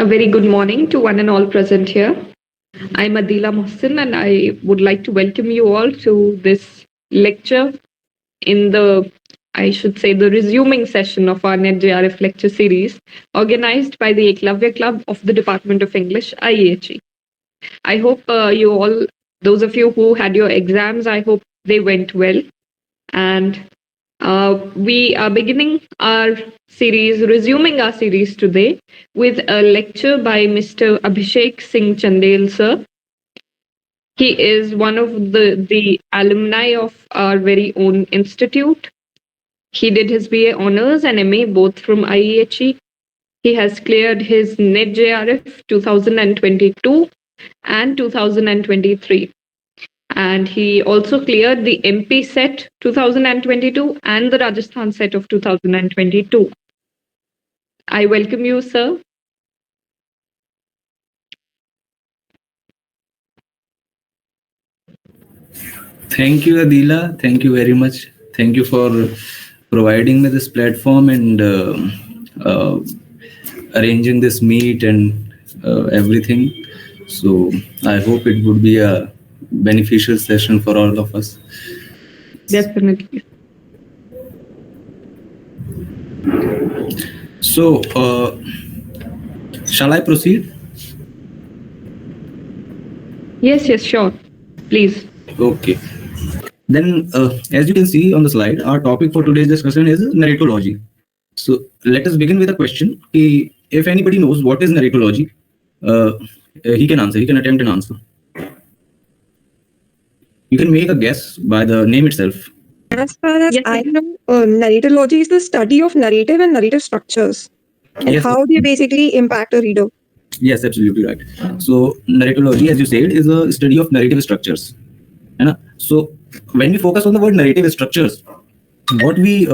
A very good morning to one and all present here. I'm Adila Mohsin, and I would like to welcome you all to this lecture in I should say, the resuming session of our NetJRF lecture series, organized by the Eklavya Club of the Department of English, IEHE. I hope you all, those of you who had your exams, I hope they went well. And we are beginning our series, resuming our series today with a lecture by Mr. Abhishek Singh Chandel, sir. He is one of the alumni of our very own institute. He did his BA Honours and MA both from IEHE. He has cleared his NetJRF 2022 and 2023. And he also cleared the MP set 2022 and the Rajasthan set of 2022. I welcome you, sir. Thank you, Adila. Thank you very much. Thank you for providing me this platform and arranging this meet and everything. So I hope it would be a beneficial session for all of us. Definitely. So, shall I proceed? Yes, sure. Please. Okay. Then, as you can see on the slide, our topic for today's discussion is narratology. So, let us begin with a question. If anybody knows what is narratology, he can answer. He can attempt an answer. You can make a guess by the name itself. As far as I know, narratology is the study of narrative and narrative structures and how they basically impact a reader. Yes, absolutely right. So, narratology, as you said, is a study of narrative structures. So, when we focus on the word narrative structures, what we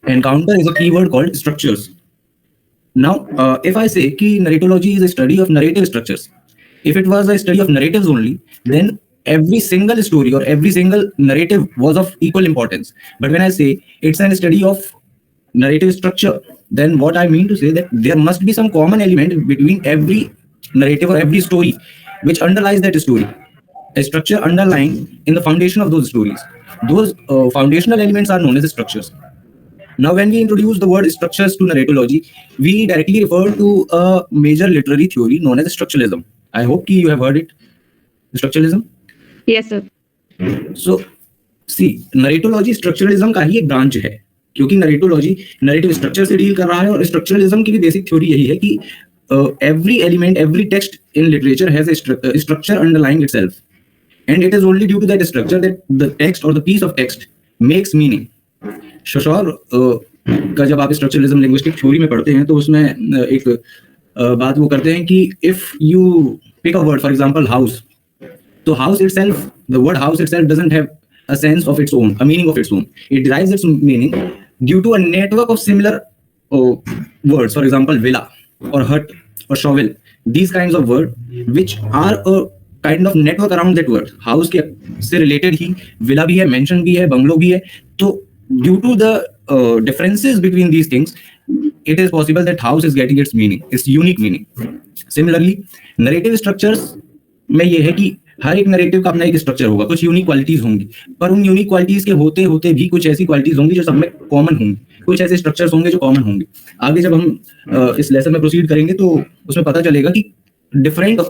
encounter is a keyword called structures. Now, if I say that narratology is a study of narrative structures, if it was a study of narratives only, then every single story or every single narrative was of equal importance. But when I say it's a study of narrative structure, then what I mean to say that there must be some common element between every narrative or every story which underlies that story, a structure underlying in the foundation of those stories. Those foundational elements are known as structures. Now, when we introduce the word structures to narratology, we directly refer to a major literary theory known as structuralism. I hope you have heard it. Structuralism? Yes, sir. So, see, narratology structuralism का ही एक branch है, क्योंकि narratology narrative structure से deal कर रहा है और structuralism की भी बेसिक थ्योरी यही है कि every element, every text in literature has a structure underlying itself, and it is only due to that structure that the text or the piece of text makes meaning. शोशॉर का जब आप structuralism linguistic theory में पढ़ते हैं तो उसमें एक बात वो करते हैं कि if you pick a word for example house, तो house itself, the word house itself doesn't have a sense of its own, a meaning of its own. It derives its meaning due to a network of similar words, for example villa or hut or shovel, these kinds of words which are a kind of network around that word. House के से related ही villa भी है, mansion भी है, bungalow भी है. तो due to the differences between these things, it is possible that house is getting its meaning, its unique meaning. Similarly, narrative structures में ये है कि हर एक नैरेटिव का अपना एक स्ट्रक्चर होगा, कुछ यूनिक क्वालिटीज होंगी, पर उन यूनिक क्वालिटीज के होते होते भी कुछ ऐसी क्वालिटीज होंगी जो सब में कॉमन होंगी, कुछ ऐसे स्ट्रक्चर्स होंगे जो कॉमन होंगे. आगे जब हम इस लेसन में प्रोसीड करेंगे तो उसमें पता चलेगा कि different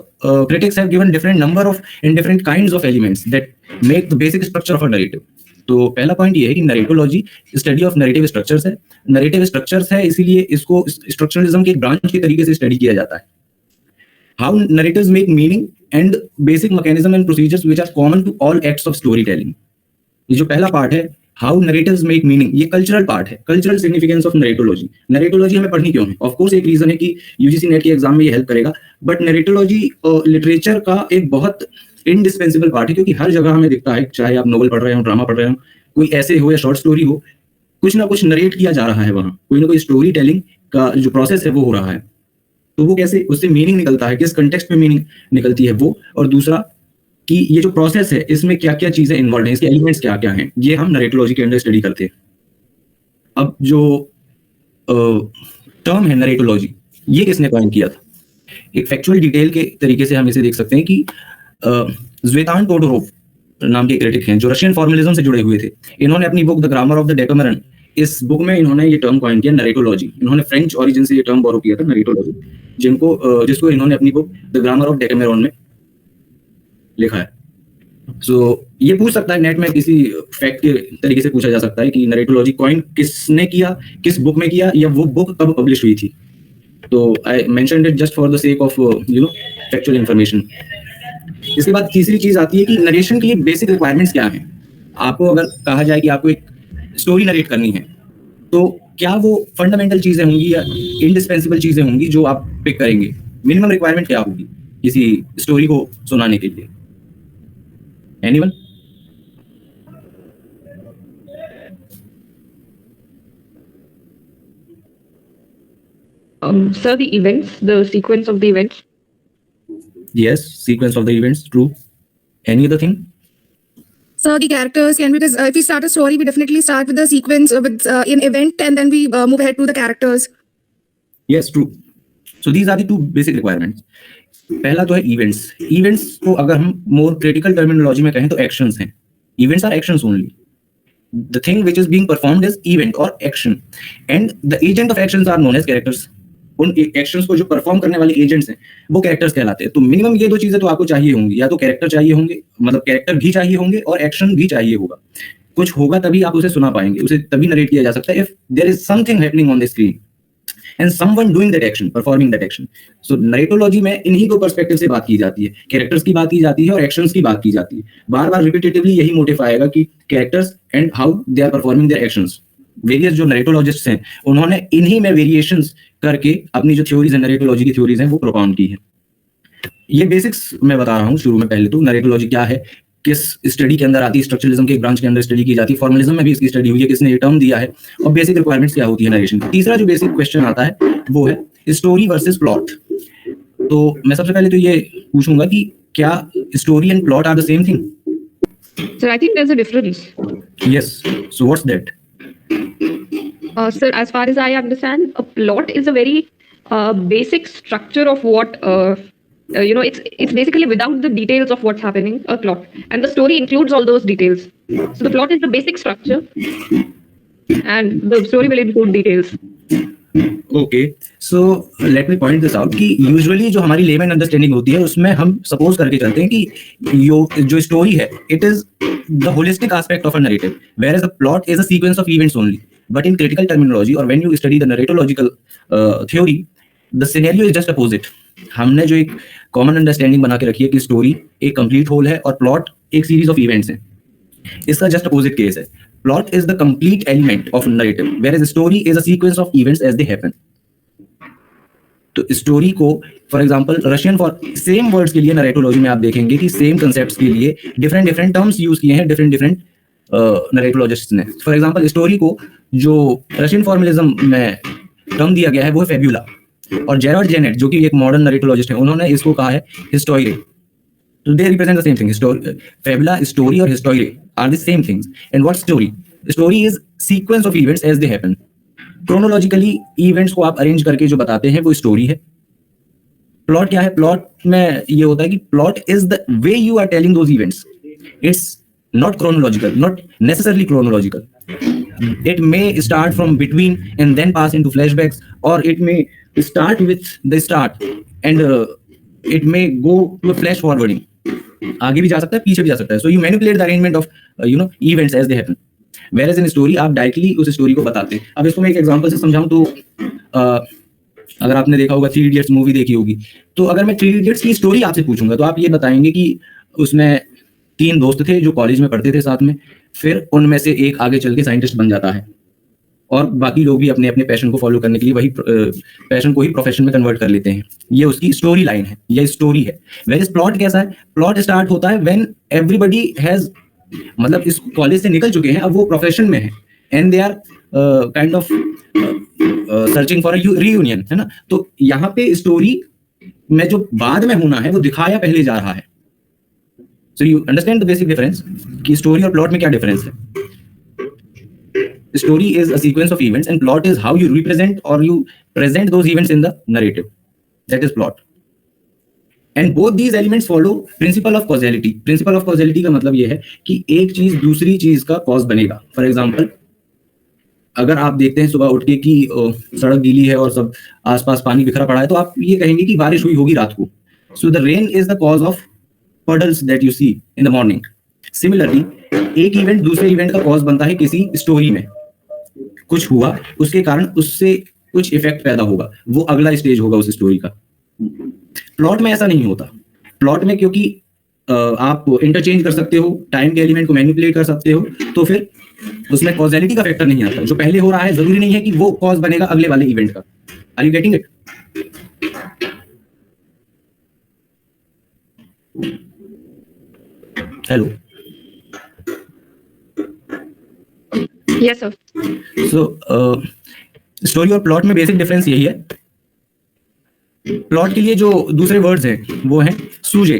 critics have given different number of and different kinds of elements that make the basic structure of a narrative. तो पहला पॉइंट ये है कि नैरेटोलॉजी स्टडी ऑफ नैरेटिव स्ट्रक्चर्स है. नैरेटिव स्ट्रक्चर्स है इसीलिए इसको स्ट्रक्चरलिज्म के एक ब्रांच के तरीके से स्टडी किया जाता है. How narratives make meaning and basic mechanism and procedures which are common to all acts of storytelling. ये जो पहला पार्ट है how narratives make meaning, ये कल्चरल पार्ट है, कल्चरल सिग्निफिकेंस ऑफ नैरेटोलॉजी. नैरेटोलॉजी हमें पढ़नी क्यों है? ऑफ कोर्स एक रीजन है कि यूजीसी नेट के एग्जाम में ये हेल्प करेगा, बट नैरेटोलॉजी लिटरेचर का एक बहुत इंडिस्पेंसिबल पार्ट है, क्योंकि हर जगह हमें दिखता है, चाहे आप नोवेल पढ़ रहे हो, ड्रामा पढ़ रहे हो, कोई ऐसे हो या शॉर्ट स्टोरी हो, कुछ ना कुछ नरेट किया जा रहा है, वहां कोई ना कोई स्टोरी टेलिंग का जो प्रोसेस है वो हो रहा है. तो वो कैसे उससे मीनिंग निकलता है, किस कंटेक्स्ट में मीनिंग निकलती है वो, और दूसरा कि ये जो प्रोसेस है इसमें क्या क्या चीजें इन्वॉल्व हैं, इसके एलिमेंट्स क्या क्या हैं, ये हम नरेटोलॉजी के अंदर स्टडी करते हैं. अब जो टर्म है नरेटोलॉजी, ये किसने कॉइन किया था? एक फैक्चुअल डिटेल के तरीके से हम इसे देख सकते हैं कि ज़्वेतान टोडोरोव नाम के क्रिटिक हैं जो रशियन फॉर्मलिज्म से जुड़े हुए थे। इन्होंने अपनी book the grammar of the Decameron, इस बुक में इन्होंने ये टर्म कॉइन किया नरेटोलॉजी। इन्होंने फ्रेंच ओरिजिन से ये टर्म बोरो किया था नरेटोलॉजी, जिसको इन्होंने अपनी बुक द ग्रामर ऑफ डेकामेरन में लिखा है। ये पूछ सकता है नेट में, किसी फैक्ट के तरीके से पूछा जा सकता है कि नरेटोलॉजी कॉइन किसने किया, किस बुक में किया, या वो बुक कब पब्लिश हुई थी। तो I mentioned it just for the sake of factual information. इसके बाद तीसरी चीज आती है कि नरेशन की बेसिक रिक्वायरमेंट्स क्या हैं। आपको अगर कहा जाए कि आपको एक स्टोरी नरेट करनी है, तो क्या वो फंडामेंटल चीजें होंगी या इंडिस्पेंसिबल चीजें होंगी जो आप पिक करेंगे? मिनिमम रिक्वायरमेंट क्या होगी किसी स्टोरी को सुनाने के लिए? Anyone? Sir, the events, the sequence of the events. Yes, sequence of the events, true. Any other thing? So the characters can, because if we start a story, we definitely start with the sequence with an event, and then we move ahead to the characters. Yes, true. So these are the two basic requirements. पहला तो है events. Events को अगर हम मोर critical terminology में कहें तो actions हैं। Events are actions only. The thing which is being performed is event or action, and the agent of actions are known as characters. उन एक्शंस को जो परफॉर्म करने वाले एजेंट्स हैं वो कैरेक्टर्स कहलाते हैं। तो मिनिमम ये दो चीजें तो आपको चाहिए होंगी, या तो कैरेक्टर चाहिए होंगे, मतलब कैरेक्टर भी चाहिए होंगे और एक्शन भी चाहिए होगा। कुछ होगा तभी आप उसे सुना पाएंगे, उसे तभी नरेट किया जा सकता है if there is something happening on the screen and someone doing that action, performing that action. So narratology में इन्हीं दो पर्सपेक्टिव से बात की जाती है, कैरेक्टर्स की बात की जाती है और एक्शंस की बात की जाती है। बार बार रिपीटेटिवली यही मोटिव आएगा कि characters and how they are performing their actions. Various जो नरेटोलॉजिस्ट्स हैं उन्होंने इन्हीं में वेरिएशंस करके अपनी जो थ्योरीज है, नरेटोलॉजी की थ्योरीज हैं, वो प्रोपाउंड की है। ये बेसिक्स मैं बता रहा हूँ शुरू में। पहले तो नरेटोलॉजी क्या है, किस स्टडी के अंदर आती है, स्ट्रक्चरलिज्म के एक ब्रांच के अंदर स्टडी की जाती है, फॉर्मलिज्म में भी इसकी स्टडी हुई है, किसने ये टर्म दिया है, और बेसिक रिक्वायरमेंट्स क्या होती है नरेशन की। तीसरा जो बेसिक क्वेश्चन आता है वो है स्टोरी वर्सेस प्लॉट। तो मैं सबसे पहले तो ये पूछूंगा कि क्या story and plot are the same thing? Sir, I think there's a difference. Yes, so what's that? Sir, as far as I understand, a plot is a very basic structure of what it's basically without the details of what's happening, a plot, and the story includes all those details. So the plot is the basic structure, and the story will include details. Okay, so let me point this out कि usually जो हमारी layman understanding होती है उसमें हम suppose करके चलते हैं कि जो स्टोरी है it is the holistic aspect of a narrative, whereas a plot is a sequence of events only. But in critical terminology or when you study the narratological theory, the scenario is just opposite. हमने जो एक common understanding बना के रखी है कि story एक complete whole है और प्लॉट एक सीरीज ऑफ इवेंट्स है। इसका जस्ट अपोजिट केस है। Plot is the complete element of narrative, whereas story is a sequence of events as they happen. तो स्टोरी को for example Russian for same words के लिए नरेटोलॉजी में आप देखेंगे कि सेम कंसेप्ट्स के लिए डिफरेंट डिफरेंट टर्म्स यूज किए हैं डिफरेंट नरेटोलॉजिस्ट्स ने। फॉर एग्जांपल स्टोरी को जो रशियन फॉर्मलिज्म में टर्म दिया गया है वो है फेब्यूला, और जेरार्ड जेनेट जो कि एक मॉडर्न नरेटोलॉजिस्ट है उन्होंने इसको कहा है history. So they represent the same thing. Fabula, story और history are the same things. And what's story? Story is sequence of events as they happen. Chronologically events को आप arrange करके जो बताते हैं वो story है। Plot क्या है? Plot में ये होता है कि plot is the way you are telling those events. It's not chronological, not necessarily chronological. It may start from between and then pass into flashbacks, or it may start with the start and it may go to a flash forwarding. आगे भी जा सकता है, पीछे भी जा सकता है। So you manipulate the arrangement of events as they happen. Whereas in story आप डायरेक्टली उस स्टोरी को बताते हैं। अब इसको मैं एक एग्जांपल से समझाऊं तो अगर आपने देखा होगा 3 Idiots मूवी देखी होगी, तो अगर मैं 3 Idiots की स्टोरी आपसे पूछूंगा तो आप ये बताएंगे कि उसमें 3 दोस्त थे जो कॉलेज में पढ़ते थे साथ में, फिर उनमें से एक आगे चल के साइंटिस्ट बन जाता है और बाकी लोग भी अपने अपने पैशन को फॉलो करने के लिए वही पैशन को ही प्रोफेशन में कन्वर्ट कर लेते हैं। ये उसकी स्टोरी लाइन है, ये स्टोरी है। वेयर इज प्लॉट कैसा है? प्लॉट स्टार्ट होता है व्हेन एवरीबॉडी हैज, मतलब इस कॉलेज से निकल चुके हैं, अब वो प्रोफेशन में है and they are kind of searching for a reunion, है ना। तो यहाँ पे स्टोरी में जो बाद में होना है वो दिखाया पहले जा रहा है। So you understand the basic difference कि स्टोरी और प्लॉट में क्या डिफरेंस है। Story is a sequence of events and plot is how you represent or you present those events in the narrative. That is plot. And both these elements follow principle of causality. Principle of causality का मतलब यह है कि एक चीज दूसरी चीज का कॉज बनेगा। फॉर एग्जाम्पल, अगर आप देखते हैं सुबह उठ के कि सड़क गीली है और सब आसपास पानी बिखरा पड़ा है, तो आप ये कहेंगे कि बारिश हुई होगी रात को। So the rain is the cause of puddles that you see in the morning. Similarly, एक इवेंट दूसरे इवेंट का कॉज बनता है किसी स्टोरी में। कुछ हुआ, उसके कारण उससे कुछ इफेक्ट पैदा होगा, वो अगला स्टेज होगा उस स्टोरी का। प्लॉट में ऐसा नहीं होता। प्लॉट में क्योंकि आप इंटरचेंज कर सकते हो, टाइम के एलिमेंट को मैनिपुलेट कर सकते हो, तो फिर उसमें कॉजेलिटी का फैक्टर नहीं आता। जो पहले हो रहा है जरूरी नहीं है कि वो कॉज बनेगा अगले वाले इवेंट का। Are you getting it? Hello. Yes, sir. So story और प्लॉट में बेसिक डिफरेंस यही है। प्लॉट के लिए जो दूसरे वर्ड्स हैं वो हैं सूजे।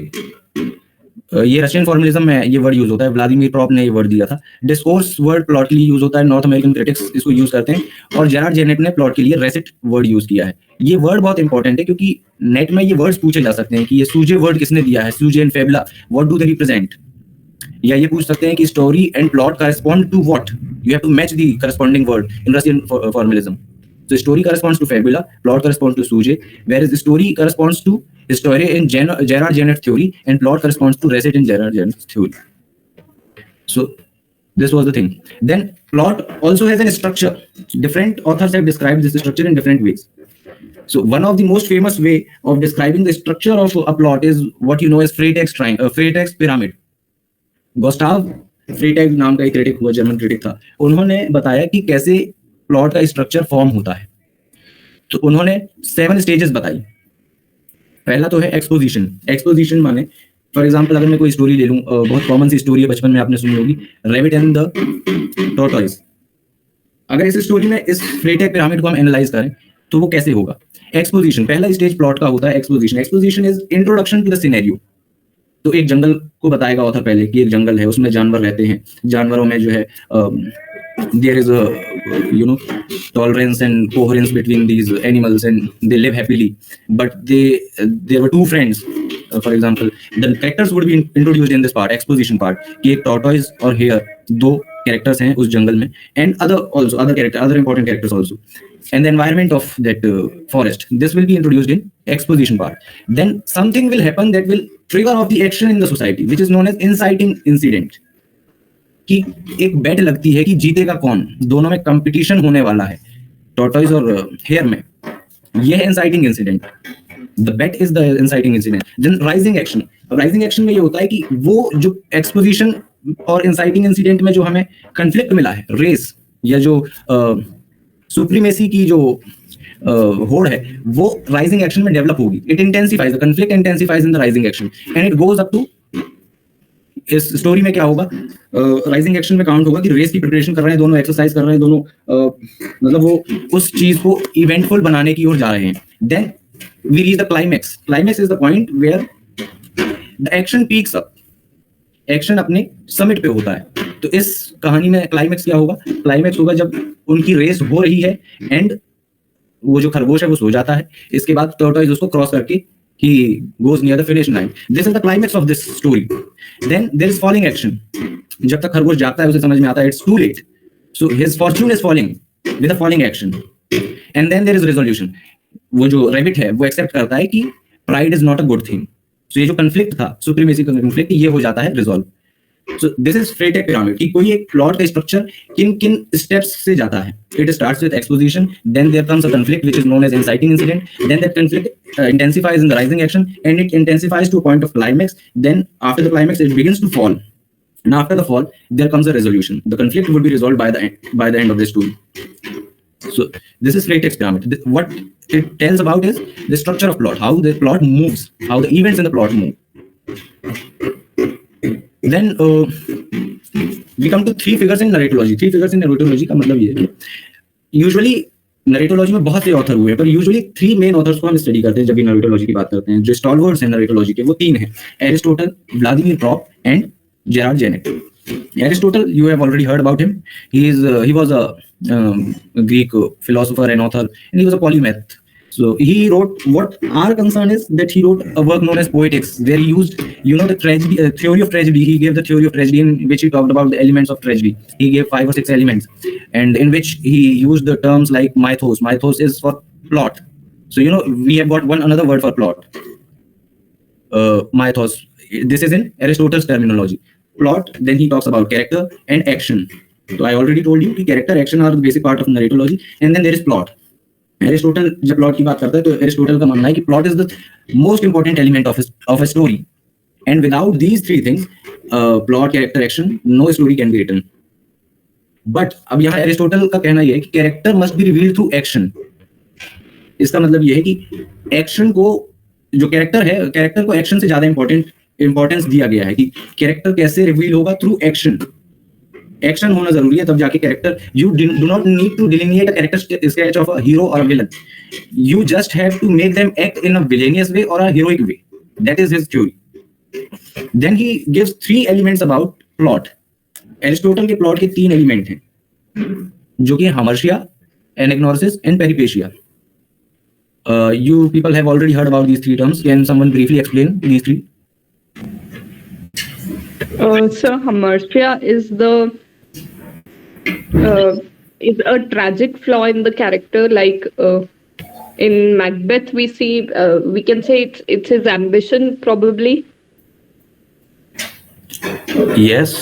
ये रशियन फॉर्मलिज्म में ये वर्ड यूज होता है, व्लादिमीर प्रॉप ने ये वर्ड दिया था। डिस्कोर्स वर्ड प्लॉट के लिए यूज होता है, नॉर्थ अमेरिकन क्रिटिक्स इसको यूज करते हैं, और जेरार्ड जेनेट ने प्लॉट के लिए रेसिट वर्ड यूज किया है। ये वर्ड बहुत इंपॉर्टेंट है क्योंकि नेट में ये वर्ड्स पूछे जा सकते हैं कि ये सूजे वर्ड किसने दिया है, syuzhet and fabula, what do they represent. या ये पूछ सकते हैं कि story and plot correspond to what, you have to match the corresponding word in Russian formalism. So story corresponds to fabula, plot corresponds to suje, whereas the story corresponds to Historia in Gerard Genet's theory, and plot corresponds to Reset in Gerard Genet's theory. So this was the thing. Then plot also has a structure. Different authors have described this structure in different ways. So one of the most famous way of describing the structure of a plot is what you know as Freytag's pyramid. Gustav Freytag नाम का एक critic हुआ, German critic था। उन्होंने बताया कि कैसे plot का स्ट्रक्चर फॉर्म होता है। तो उन्होंने 7 स्टेजेस बताई। पहला तो है एक्सपोजिशन। एक्सपोजिशन माने फॉर एग्जांपल अगर मैं कोई स्टोरी ले लूं, बहुत कॉमन सी स्टोरी है, बचपन में आपने सुनी होगी, रैबिट एंड द टॉर्टोइस। अगर इस स्टोरी में इस फ्रेटेग पिरामिड को हम एनालाइज करें तो वो कैसे होगा? एक्सपोजिशन, पहला स्टेज प्लॉट का होता है exposition. Exposition is introduction to the scenario. तो एक जंगल को बताएगा ऑथर पहले कि एक जंगल है, उसमें जानवर रहते हैं, जानवरों में जो है there is a tolerance and coherence between these animals and they live happily, but there were two friends. For example, the characters would be introduced in this part, exposition part, कि एक tortoise और hare दो characters हैं उस जंगल में, and other important characters also, and the environment of that forest. This will be introduced in exposition part. Then something will happen that will trigger off the action in the society, which is known as inciting incident. कि एक बेट लगती है कि जीतेगा कौन, दोनों में competition होने वाला है, टॉर्टोइस और हेयर में। यह है inciting incident. The bet is the inciting incident. Then rising action. Rising action में ये होता है कि वो जो एक्सपोजिशन और इंसाइटिंग इंसिडेंट में जो हमें कंफ्लिक्ट मिला है, रेस या जो सुप्रीमेसी की जो होड़ है, वो राइजिंग एक्शन में डेवलप होगी। It intensifies, the conflict intensifies in the rising action and it goes up to, इस स्टोरी में क्या होगा, राइजिंग एक्शन में काउंट होगा कि रेस की प्रिपरेशन कर रहे हैं दोनों, एक्सरसाइज कर रहे हैं दोनों, मतलब वो उस चीज को इवेंटफुल बनाने की ओर जा रहे हैं। Then we reach the climax. Climax is the point where the action peaks up. एक्शन अपने समिट पे होता है। तो इस कहानी में क्लाइमैक्स क्या होगा? क्लाइमैक्स होगा जब उनकी रेस हो रही है एंड वो जो खरगोश है वो सो जाता है। इसके बाद टॉर्टोइस उसको क्रॉस करके he goes near the finish line. This is the climax of this story. Then there is falling action. जब तक खरगोश जागता है उसे समझ में आता है it's too late. So his fortune is falling with a falling action. And then there is resolution. वो जो रैबिट है वो एक्सेप्ट करता है कि pride is not a good thing. So ये जो conflict था, supremacy का conflict, ये हो जाता है resolve. So this is Freytag pyramid कि कोई एक प्लॉट का स्ट्रक्चर किन किन स्टेप्स से जाता है. It starts with exposition, then there comes a conflict which is known as inciting incident, then that conflict intensifies in the rising action and it intensifies to a point of climax. Then after the climax it begins to fall, and after the fall there comes a resolution. The conflict would be resolved by the end of the story. So this is Freytag's pyramid. What it tells about is the structure of plot, how the plot moves, how the events in the plot move. Then we come to three figures in narratology. Three figures in narratology का मतलब ये है कि usually नरेटोलॉजी में बहुत से author हुए हैं, पर यूजुअली 3 मेन ऑथर्स को हम स्टडी करते हैं जब भी नरेटोलॉजी की बात करते हैं। जो स्टॉलवर्ड्स हैं नरेटोलॉजी के वो 3 हैं, Aristotle, Vladimir Propp and Gerard Genette. Aristotle, you have already heard about him. He was a Greek philosopher and author, and he was a polymath. So he wrote, what our concern is that he wrote a work known as Poetics, where he used, the tragedy, theory of tragedy. He gave the theory of tragedy in which he talked about the elements of tragedy. He gave 5 or 6 elements, and in which he used the terms like mythos. Mythos is for plot. So, we have got another word for plot. Mythos. This is in Aristotle's terminology. Plot, then he talks about character and action. So I already told you that character, action are the basic part of narratology, and then there is plot. Aristotle जब plot की बात करता है तो Aristotle का मानना है कि plot is the most important element of a story, and without these 3 things, plot, character, action, no story can be written. But अब यहाँ एरिस्टोटल का कहना यह है कि character must be revealed through action. इसका मतलब यह है कि एक्शन को, जो कैरेक्टर है, कैरेक्टर को एक्शन से ज्यादा इंपॉर्टेंस दिया गया है कि कैरेक्टर कैसे रिवील होगा, थ्रू एक्शन. एक्शन होना जरूरी है, तब जाके character, you do not need to delineate a character sketch of a hero और a villain. You just have to make them act in a villainous way और a heroic way. That is his theory. Then he gives 3 elements about plot. Aristotle के plot के 3 element हैं, जो कि hamartia, anagnorisis and peripeteia. You people have already heard about these 3 terms. Can someone briefly explain these 3? So hamartia is a tragic flaw in the character. Like in Macbeth, we see, we can say it's his ambition, probably. Yes.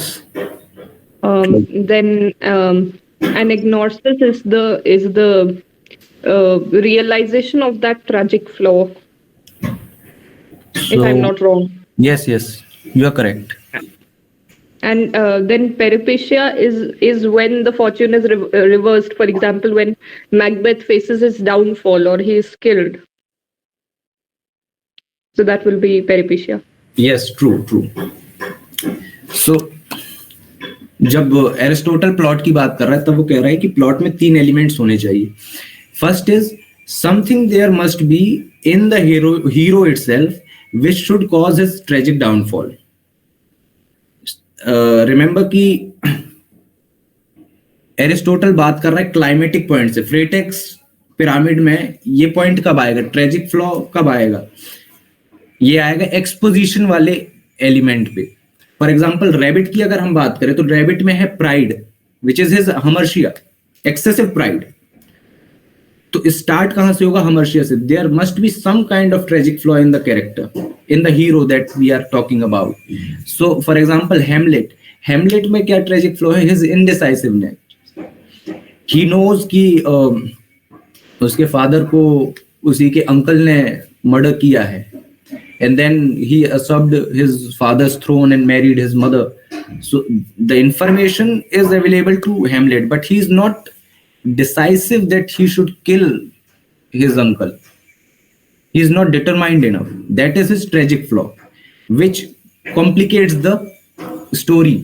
Then anagnosis is the realization of that tragic flaw. If I'm not wrong. Yes, you are correct. And then peripecia is when the fortune is reversed. For example, when Macbeth faces his downfall or he is killed. So that will be peripecia. Yes, true. So जब Aristotle plot की बात कर रहा है तब वो कह रहा है कि प्लॉट में 3 एलिमेंट्स होने चाहिए. First is something there must be in the hero itself which should cause his tragic downfall. Remember कि एरिस्टोटल बात कर रहा है क्लाइमेटिक पॉइंट से. फ्रेटेक्स पिरामिड में ये पॉइंट कब आएगा, ट्रेजिक फ्लॉ कब आएगा? ये आएगा एक्सपोजिशन वाले एलिमेंट पे. फॉर एग्जाम्पल रैबिट की अगर हम बात करें तो रैबिट में है pride, which is his hamartia, excessive pride. तो स्टार्ट कहां से होगा? हमर्शिया से. There must be some kind of tragic flaw in the character, in the hero that we are talking about. So for example Hamlet में क्या tragic flaw है? His indecisiveness. He knows कि उसके father को उसी के uncle ने murder किया है, and then he usurped his father's throne and married his mother. So the information is available to Hamlet, but he is not decisive that he should kill his uncle. He is not determined enough. That is his tragic flaw, which complicates the story.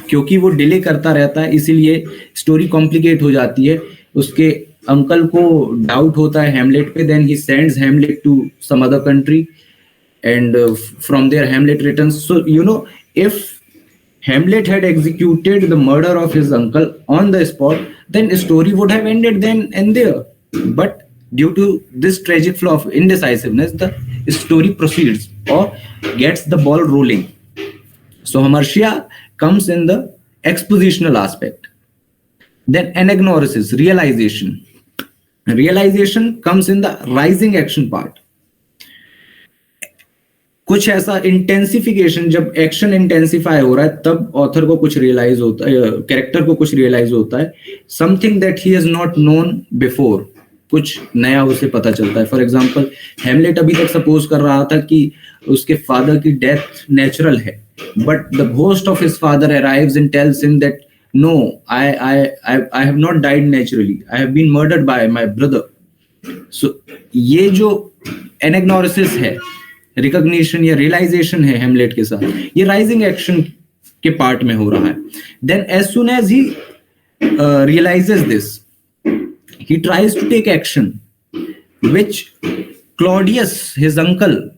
क्योंकि वो delay करता रहता है, इसीलिए story complicate हो जाती है. उसके अंकल को डाउट होता है हेमलेट पे, then he sends Hamlet to some other country, and from there Hamlet returns. So if Hamlet had executed the murder of his uncle on the spot, then the story would have ended then and there. But due to this tragic flaw of indecisiveness, the story proceeds or gets the ball rolling. So hamartia comes in the expositional aspect. Then anagnorisis, realization comes in the rising action part. कुछ ऐसा intensification, जब action intensify हो रहा है तब author को कुछ realise होता है, कैरेक्टर को कुछ रियलाइज होता है, something that he has not known before. कुछ नया उसे पता चलता है. फॉर एग्जांपल हेमलेट अभी तक सपोज कर रहा था कि उसके फादर की डेथ नेचुरल है, but the ghost of his father arrives and tells him that no, I have not died naturally, I have been murdered by my brother. So ये जो एनाग्नोसिस है, रिकॉग्निशन या रियलाइजेशन है हेमलेट के साथ, ये राइजिंग एक्शन के पार्ट में हो रहा है. Then as soon as he realises this, he tries to take action which Claudius his uncle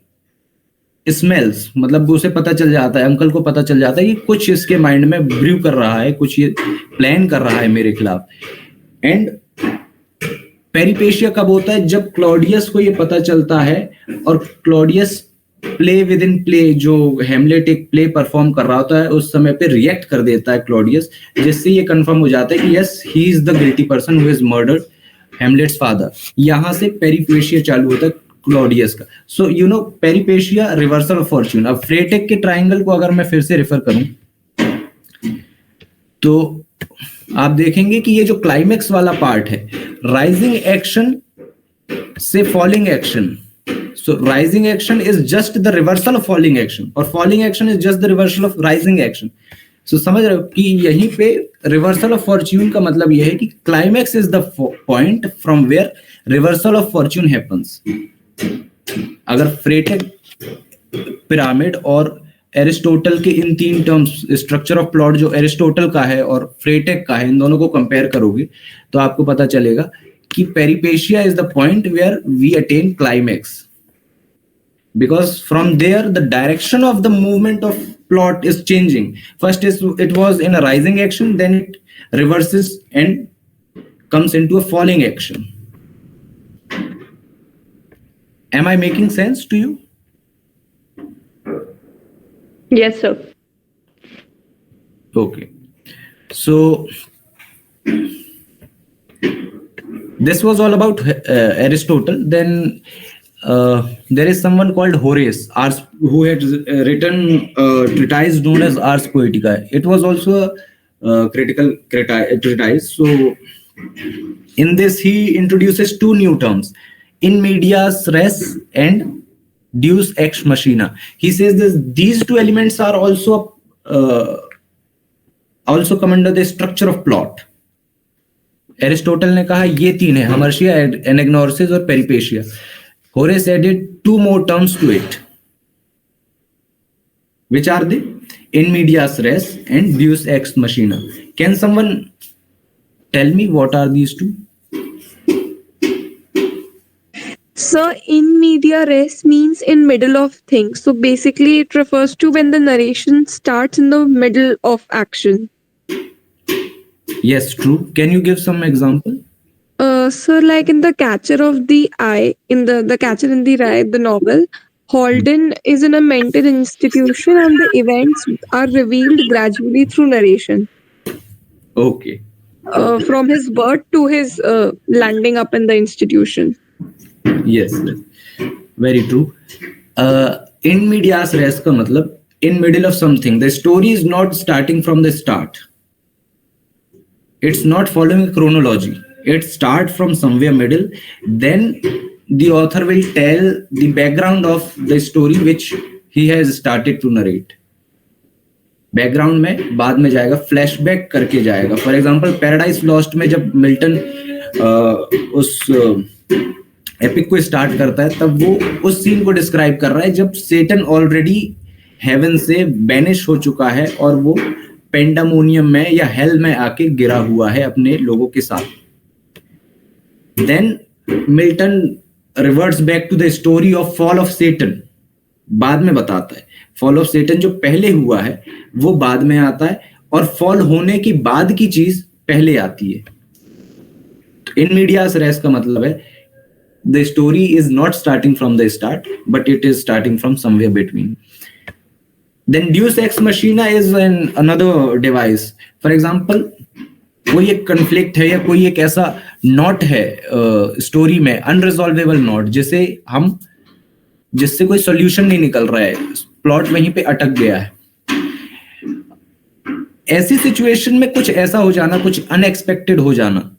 smells. मतलब उसे पता चल जाता है, अंकल को पता चल जाता है कि कुछ इसके माइंड में ब्रू कर रहा है, कुछ ये प्लान कर रहा है मेरे खिलाफ. एंड पेरिपेशिया कब होता है? जब क्लॉडियस को ये पता चलता है और Claudius play with in play, जो हेमलेट एक प्ले परफॉर्म कर रहा होता है उस समय पे रिएक्ट कर देता है क्लॉडियस, जिससे ये कंफर्म हो जाता है कि yes he is the guilty person who is murdered Hamlet's father. यहां से पेरिपेशिया चालू होता है क्लॉडियस का। So you know peripeteia reversal of fortune. अब फ्रेटेक के ट्रायंगल को अगर मैं फिर से रेफर करूं तो आप देखेंगे कि ये जो क्लाइमेक्स वाला पार्ट है, राइजिंग एक्शन से falling action, so rising action is just the reversal of falling action और falling action is just the reversal of rising action। so समझ रहे हो कि यहीं पे reversal of fortune का मतलब यह है कि climax is the point from where reversal of fortune happens। अगर फ्रेटेक, पिरामिड और एरिस्टोटल के इन तीन टर्म्स, स्ट्रक्चर ऑफ प्लॉट जो एरिस्टोटल का है और फ्रेटेक का है, इन दोनों को कंपेयर करोगे तो आपको पता चलेगा कि peripeteia is the point where we attain climax, because from there the direction of the movement of plot is changing. First it was in a rising action, then it reverses and comes into a falling action. Am I making sense to you? Yes, sir. Okay, so this was all about Aristotle. Then there is someone called Horace, who had written a treatise known as Ars Poetica. It was also a critical treatise. So in this he introduces two new terms, in medias res and deus ex machina. He says these two elements are also come under the structure of plot. Aristotle ने कहा ये तीन है, हमर्शिया, एनेग्नोर्सिस और पेरिपेशिया। Horace added two more terms to it. Which are they? In medias res and deus ex machina. Can someone tell me what are these two? So in media res means in middle of things. So basically it refers to when the narration starts in the middle of action. Yes, true. Can you give some example? So like in The Catcher of the Eye, in the Catcher in the Rye, the novel, Holden is in a mental institution and the events are revealed gradually through narration. Okay. From his birth to his landing up in the institution. Yes, very true. In medias res का मतलब in middle of something. The story is not starting from the start. It's not following a chronology. It starts from somewhere middle, then the author will tell the background of the story which he has started to narrate. Background में बाद में जाएगा, flashback करके जाएगा। For example paradise lost में जब Milton उस epic को स्टार्ट करता है तब वो उस सीन को डिस्क्राइब कर रहा है जब सेटन ऑलरेडी हेवन से बैनिश हो चुका है और वो पेंडामोनियम में या हेल में आके गिरा हुआ है अपने लोगों के साथ। Then Milton reverts back to the story of fall of Satan. बाद में बताता है fall of Satan जो पहले हुआ है वो बाद में आता है और fall होने की बाद की चीज पहले आती है। In medias res का मतलब है the story is not starting from the start but it is starting from somewhere between. Then deus ex machina is another device. For example, कोई एक कन्फ्लिक्ट है या कोई एक ऐसा नॉट है स्टोरी में, अनरिजॉल्वेबल नॉट, जिससे कोई सॉल्यूशन नहीं निकल रहा है, प्लॉट वहीं पे अटक गया है। ऐसी सिचुएशन में कुछ ऐसा हो जाना, कुछ अनएक्सपेक्टेड हो जाना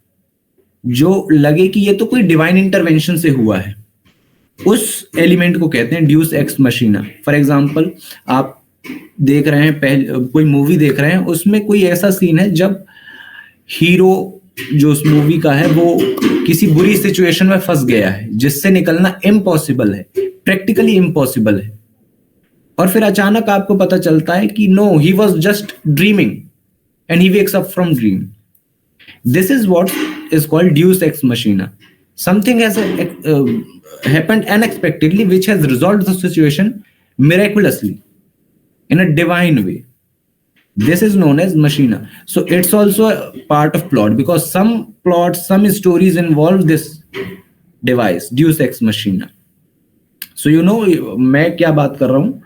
जो लगे कि ये तो कोई डिवाइन इंटरवेंशन से हुआ है, उस एलिमेंट को कहते हैं ड्यूस एक्स मशीना। फॉर एग्जाम्पल आप देख रहे हैं, कोई मूवी देख रहे हैं, उसमें कोई ऐसा सीन है जब हीरो जो उस मूवी का है वो किसी बुरी सिचुएशन में फंस गया है जिससे निकलना इम्पॉसिबल है, प्रैक्टिकली इम्पॉसिबल है, और फिर अचानक आपको पता चलता है कि no, he was just dreaming and he wakes up from dream. This is what is called deus ex machina. Something has happened unexpectedly which has resolved the situation miraculously in a divine way. This is known as machina. So it's also a part of plot because some plots, some stories involve this device, deus ex machina. So you no मैं क्या बात कर रहा हूँ,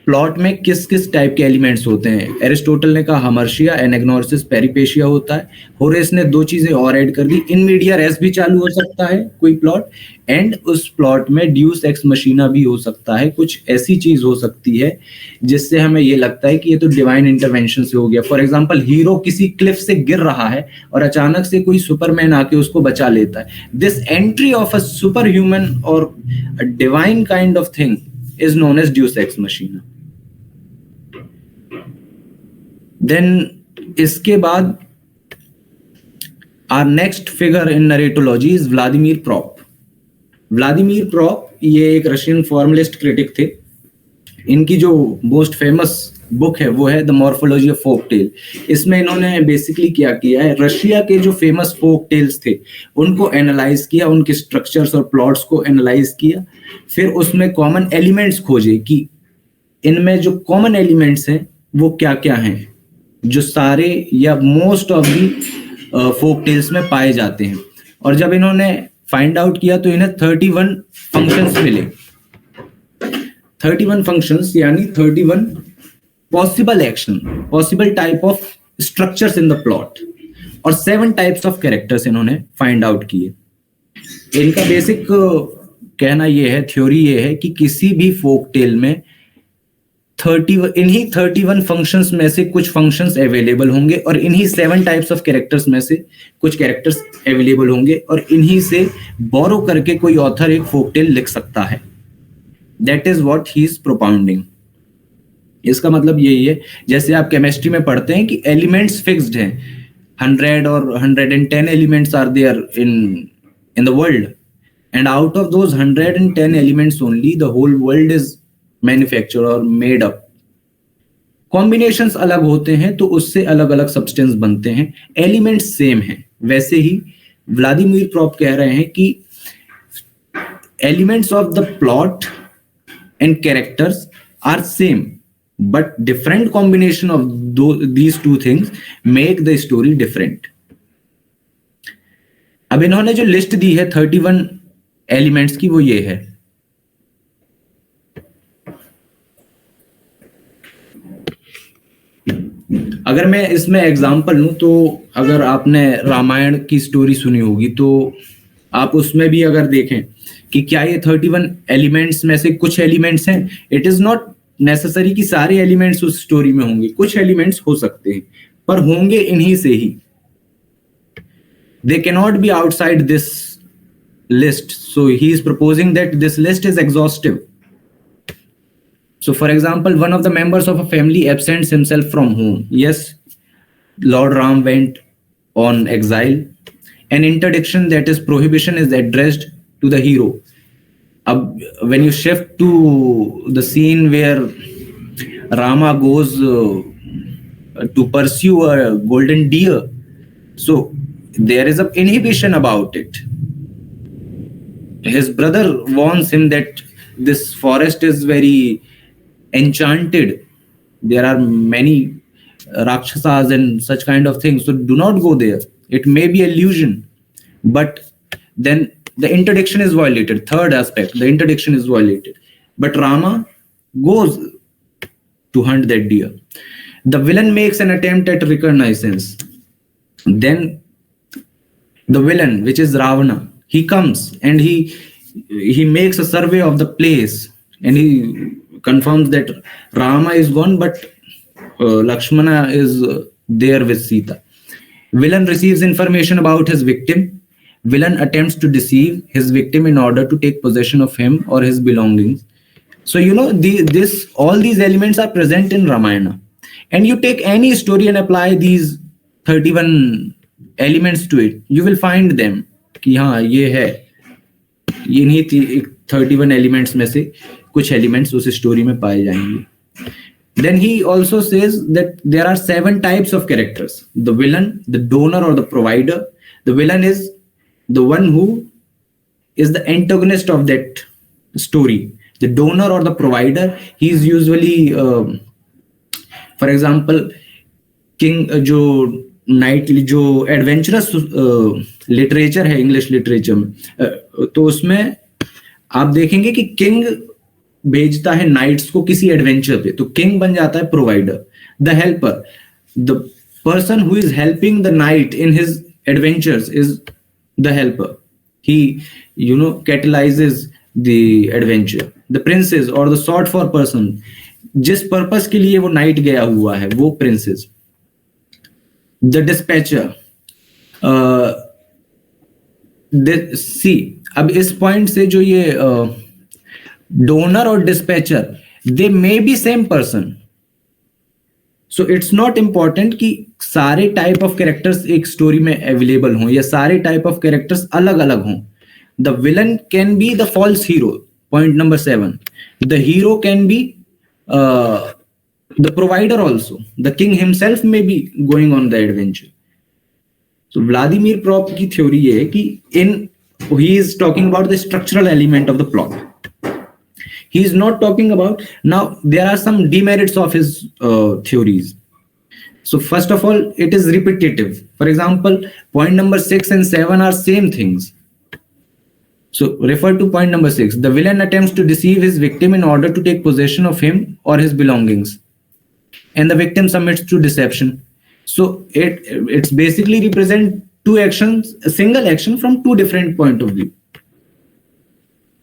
plot में किस किस type के एलिमेंट्स होते हैं। एरिस्टोटल ने कहा हमर्शिया, एनाग्नोसिस, पेरिपेशिया होता है। होरेस ने दो चीजें और ऐड कर दी, इन मीडिया रेस भी चालू हो सकता है कोई प्लॉट, एंड उस प्लॉट में ड्यूस एक्स मशीना भी हो सकता है। कुछ ऐसी चीज हो सकती है जिससे हमें ये लगता है कि ये तो डिवाइन इंटरवेंशन से हो गया। फॉर एग्जाम्पल, हीरो किसी क्लिफ से गिर रहा है और अचानक से कोई सुपरमैन आके उसको बचा लेता है। This entry of a super human और divine kind of thing is known as deus ex machina. Then इसके बाद our next figure in narratology is Vladimir Propp. Vladimir Propp ये एक रशियन फॉर्मलिस्ट क्रिटिक थे। इनकी जो मोस्ट फेमस बुक है वो है the morphology of folk tale. इसमें इन्होंने बेसिकली क्या किया है, रशिया के जो फेमस फोक टेल्स थे उनको एनालाइज किया, उनके स्ट्रक्चर्स और प्लॉट्स को एनालाइज किया, फिर उसमें कॉमन एलिमेंट्स खोजे कि इनमें जो कॉमन एलिमेंट्स हैं वो क्या क्या हैं जो सारे या most of the folk tales में पाए जाते हैं। और जब इन्होंने फाइंड आउट किया तो इन्हें 31 फंक्शंस मिले। 31 फंक्शंस यानी 31 possible action, possible type of structures in the plot, और 7 टाइप्स ऑफ कैरेक्टर्स इन्होंने फाइंड आउट किए। इनका बेसिक कहना यह है, थ्योरी ये है कि किसी भी फोक टेल में इन्हीं 31 फंक्शंस में से कुछ फंक्शंस अवेलेबल होंगे और इन्हीं 7 टाइप्स ऑफ कैरेक्टर्स में से कुछ कैरेक्टर्स अवेलेबल होंगे, और इन्हीं से बोरो करके कोई ऑथर एक फोकटेल लिख सकता है। That is what he is propounding. इसका मतलब यही है, जैसे आप केमिस्ट्री में पढ़ते हैं कि एलिमेंट्स फिक्स्ड हैं, 100 और 110 elements are there in the world, and out of those 110 elements only the whole world is manufacture और मेड अप। कॉम्बिनेशंस अलग होते हैं तो उससे अलग अलग सब्सटेंस बनते हैं, एलिमेंट्स सेम हैं। वैसे ही व्लादिमीर प्रॉप कह रहे हैं कि elements of the plot and characters are same but different combination of these two things make the story different. अब इन्होंने जो लिस्ट दी है 31 एलिमेंट्स की वो ये है। अगर मैं इसमें एग्जांपल लूं तो अगर आपने रामायण की स्टोरी सुनी होगी तो आप उसमें भी अगर देखें कि क्या ये 31 एलिमेंट्स में से कुछ एलिमेंट्स हैं, इट इज नॉट नेसेसरी कि सारे एलिमेंट्स उस स्टोरी में होंगे, कुछ एलिमेंट्स हो सकते हैं पर होंगे इन्हीं से ही। They can not be outside this list, so he is proposing that this list is exhaustive. So, for example, one of the members of a family absents himself from home. Yes, Lord Ram went on exile. An interdiction, that is prohibition, is addressed to the hero. When you shift to the scene where Rama goes to pursue a golden deer, so there is an inhibition about it. His brother warns him that this forest is very enchanted, there are many rakshasas and such kind of things, so do not go there, it may be illusion. But then the interdiction is violated. Third aspect, the interdiction is violated, but Rama goes to hunt that deer. The villain makes an attempt at reconnaissance. Then the villain, which is Ravana, he comes and he makes a survey of the place and he confirms that Rama is gone, but Lakshmana is there with Sita. Villain receives information about his victim. Villain attempts to deceive his victim in order to take possession of him or his belongings. So you know all these elements are present in Ramayana, and you take any story and apply these 31 elements to it, you will find them कि हाँ ये है, ये नहीं 31 elements में से कुछ elements उस स्टोरी में पाए जाएंगे। Then he also says that there are 7 types of characters: the villain, the donor or the provider. The villain is the one who is the antagonist of that story. The donor or the provider, he is usually for example king जो night जो adventurous literature है English literature में, तो उसमें आप देखेंगे कि king भेजता है नाइट्स को किसी एडवेंचर पे, तो किंग बन जाता है provider, the helper, the person who is helping the night in his adventures is the helper, he catalyzes the adventure. The princes or the sought for person, जिस पर्पस के लिए वो नाइट गया हुआ है वो प्रिंसेस. The dispatcher, सी अब इस पॉइंट से जो ये डोनर और dispatcher they may be same person, so it's not important कि सारे टाइप ऑफ कैरेक्टर्स एक स्टोरी में अवेलेबल हों या सारे टाइप ऑफ कैरेक्टर्स अलग अलग हों. The villain can be the false hero, point number 7. The hero can be the provider also. The king himself may be going on the adventure. So Vladimir Propp की theory ये है कि he is talking about the structural element of the plot. He is not talking about, now there are some demerits of his theories. So first of all, it is repetitive. For example, point number 6 and 7 are same things. So refer to point number 6. The villain attempts to deceive his victim in order to take possession of him or his belongings, and the victim submits to deception. So it's basically represent two actions, a single action from two different point of view.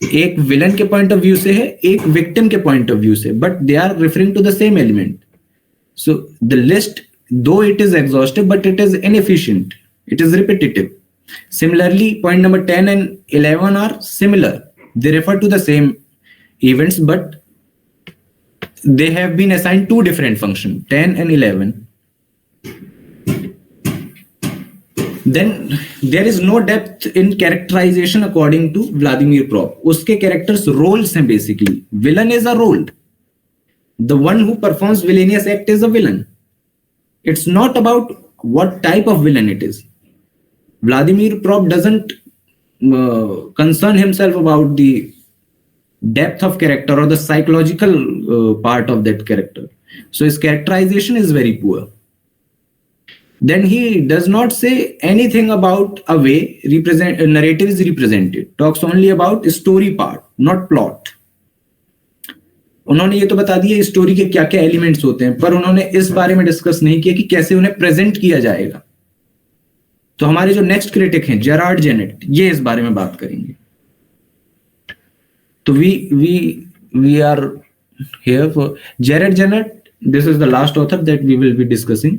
एक villain के point of view से है, एक victim के point of view से, but they are referring to the same element. So the list, though it is exhaustive, but it is inefficient, it is repetitive. Similarly, point number 10 and 11 are similar. They refer to the same events, but they have been assigned two different functions, 10 and 11. Then there is no depth in characterization according to Vladimir Prop. उसके characters roles हैं basically. Villain is a role. The one who performs villainous act is a villain. It's not about what type of villain it is. Vladimir Prop doesn't concern himself about the depth of character or the psychological part of that character. So his characterization is very poor. Then he does not say anything about a way narrative is represented. Talks only about story part, not plot. उन्होंने ये तो बता दिया story के क्या क्या elements होते हैं, पर उन्होंने इस बारे में डिस्कस नहीं किया कि कैसे उन्हें प्रेजेंट किया जाएगा. तो हमारे जो नेक्स्ट क्रिटिक हैं जेरार्ड जेनेट, ये इस बारे में बात करेंगे. तो we are here for Gerard Genette. This is the last author that we will be discussing.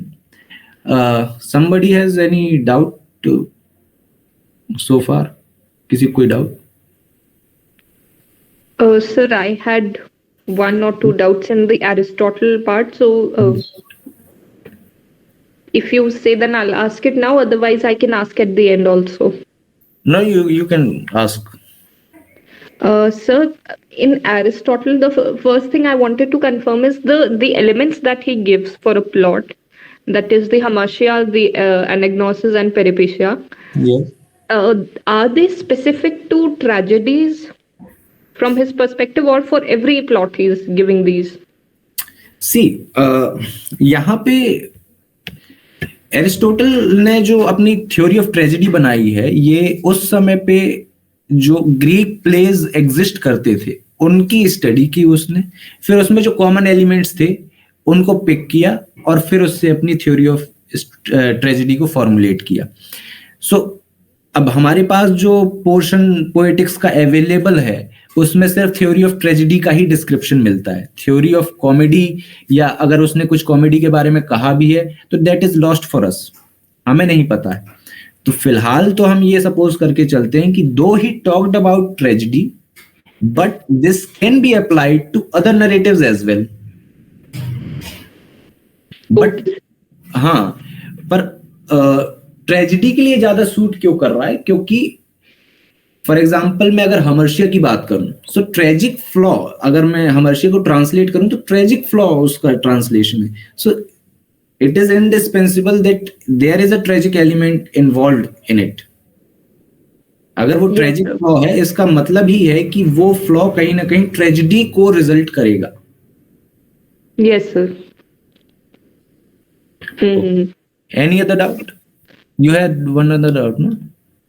Somebody has any doubt so far? किसी कोई doubt? Sir, I had one or two doubts in the Aristotle part. So, if you say, then I'll ask it now. Otherwise, I can ask at the end also. No, you can ask. Sir, in Aristotle, the first thing I wanted to confirm is the elements that he gives for a plot. That is the hamartia, the anagnosis, and peripecia. Yes. Are they specific to tragedies from his perspective, or for every plot he is giving these? See, यहाँ पे Aristotle ने जो अपनी theory of tragedy बनाई है, ये उस समय पे जो ग्रीक प्लेज एग्जिस्ट करते थे उनकी स्टडी की उसने. फिर उसमें जो कॉमन एलिमेंट्स थे उनको पिक किया और फिर उससे अपनी थ्योरी ऑफ ट्रेजेडी को फॉर्मुलेट किया. सो अब हमारे पास जो पोर्शन पोएटिक्स का अवेलेबल है उसमें सिर्फ थ्योरी ऑफ ट्रेजेडी का ही डिस्क्रिप्शन मिलता है. थ्योरी ऑफ कॉमेडी, या अगर उसने कुछ कॉमेडी के बारे में कहा भी है तो that is lost for us, हमें नहीं पता है. तो फिलहाल तो हम ये सपोज करके चलते हैं कि though he talked about tragedy, but this can be applied to other narratives as well. But हाँ, पर ट्रेजेडी के लिए ज्यादा सूट क्यों कर रहा है? क्योंकि फॉर एग्जाम्पल मैं अगर हमर्शिया की बात करूं, सो ट्रेजिक फ्लॉ, अगर मैं हमर्शिया को ट्रांसलेट करूं तो ट्रेजिक फ्लॉ उसका ट्रांसलेशन है. So it is indispensable that there is a tragic element involved in it. अगर वो ट्रेजिक फ्लॉ है, इसका मतलब ही है कि वो फ्लॉ कहीं ना कहीं ट्रेजेडी को रिजल्ट करेगा. Yes, sir. Any other doubt? You had one other doubt, no?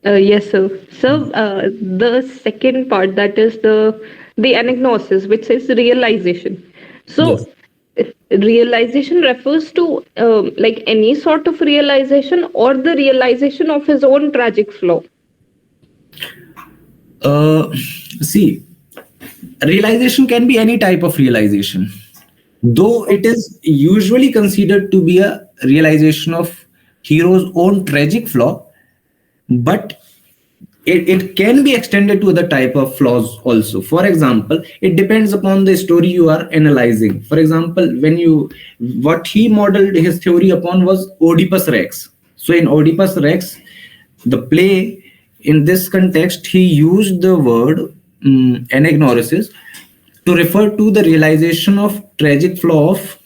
Yes, sir. So the second part, that is the anagnosis, which says realization. Yes. So realization refers to like any sort of realization or the realization of his own tragic flaw. See, realization can be any type of realization, though it is usually considered to be a realization of hero's own tragic flaw, but it can be extended to other type of flaws also. For example, it depends upon the story you are analyzing. For example, what he modeled his theory upon was Oedipus Rex. So in Oedipus Rex, the play, in this context, he used the word anagnorisis to refer to the realization of tragic flaw of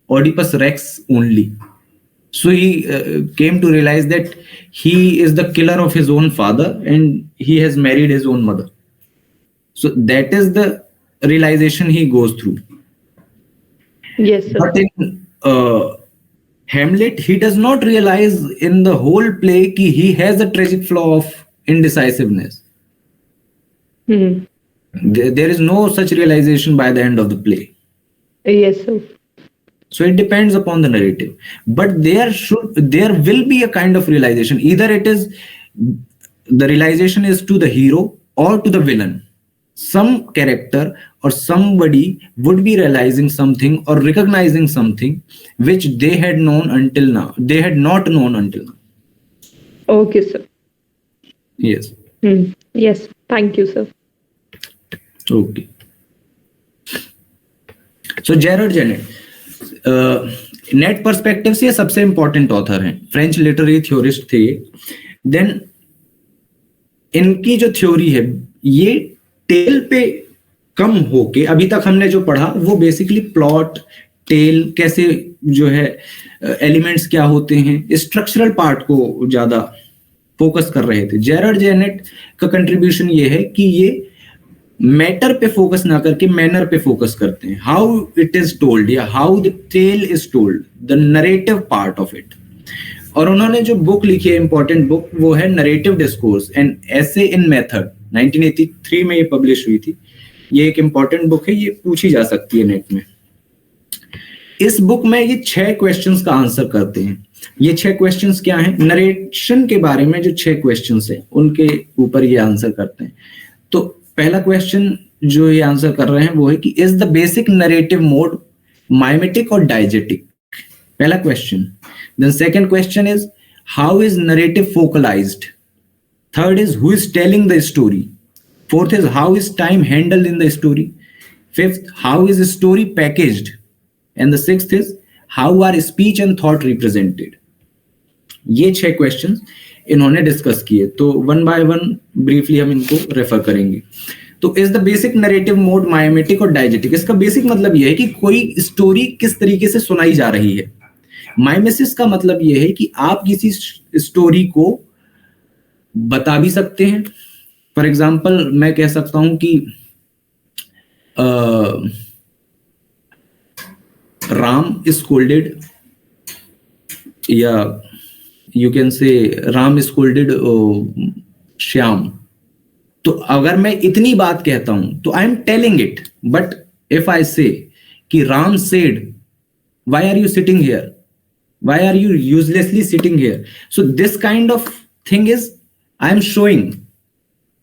Oedipus Rex only. So he came to realize that he is the killer of his own father and he has married his own mother. So that is the realization he goes through. Yes, sir. But in Hamlet, he does not realize in the whole play that he has a tragic flaw of indecisiveness. Hmm. There is no such realization by the end of the play. Yes, sir. So it depends upon the narrative, but there will be a kind of realization. Either it is the realization is to the hero or to the villain. Some character or somebody would be realizing something or recognizing something which they had known until now. They had not known until now. Okay, sir. Yes. Yes. Thank you, sir. Okay. So Gerard Genette, net perspective से सबसे important author हैं, French literary theorist थे। Then इनकी जो theory है ये tell पे कम होके, अभी तक हमने जो पढ़ा वो बेसिकली प्लॉट, टेल, कैसे जो है एलिमेंट्स क्या होते हैं, स्ट्रक्चरल पार्ट को ज्यादा फोकस कर रहे थे। जेरार्ड जेनेट का कंट्रीब्यूशन ये है कि ये मैटर पे फोकस ना करके मैनर पे फोकस करते हैं, हाउ इट इज टोल्ड या how the tale is told, the narrative part of it. और उन्होंने जो बुक लिखी है, इंपॉर्टेंट बुक, वो है narrative discourse and essay in method, 1983 में ये पब्लिश हुई थी। ये एक इंपॉर्टेंट बुक है, ये पूछी जा सकती है नेट में। इस बुक में ये 6 क्वेश्चंस का आंसर करते हैं। ये 6 क्वेश्चंस क्या हैं? नरेशन के बारे में जो 6 क्वेश्चंस हैं उनके ऊपर ये आंसर करते हैं। तो पहला क्वेश्चन जो ये आंसर कर रहे हैं वो है कि is the basic narrative mode mimetic और डाइजेटिक? पहला question. Then second question is how is narrative focalized? Third is who is telling the story? Fourth is how is time handled in the story? Fifth, how is story packaged? And the sixth is how are speech and thought represented? ये 6 questions इन्होंने discuss किए, तो one by one briefly हम इनको refer करेंगे। तो is the basic narrative mode mimetic और diegetic? इसका बेसिक मतलब यह है कि कोई स्टोरी किस तरीके से सुनाई जा रही है। माइमेसिस का मतलब यह है कि आप किसी स्टोरी को बता भी सकते हैं। फॉर एग्जाम्पल मैं कह सकता हूं कि राम इज स्कोल्डेड, या you can say Ram scolded Shyam. तो अगर मैं इतनी बात कहता हूं तो I am telling it, but if I say कि Ram said why are you sitting here, why are you uselessly sitting here, so this kind of thing is I am showing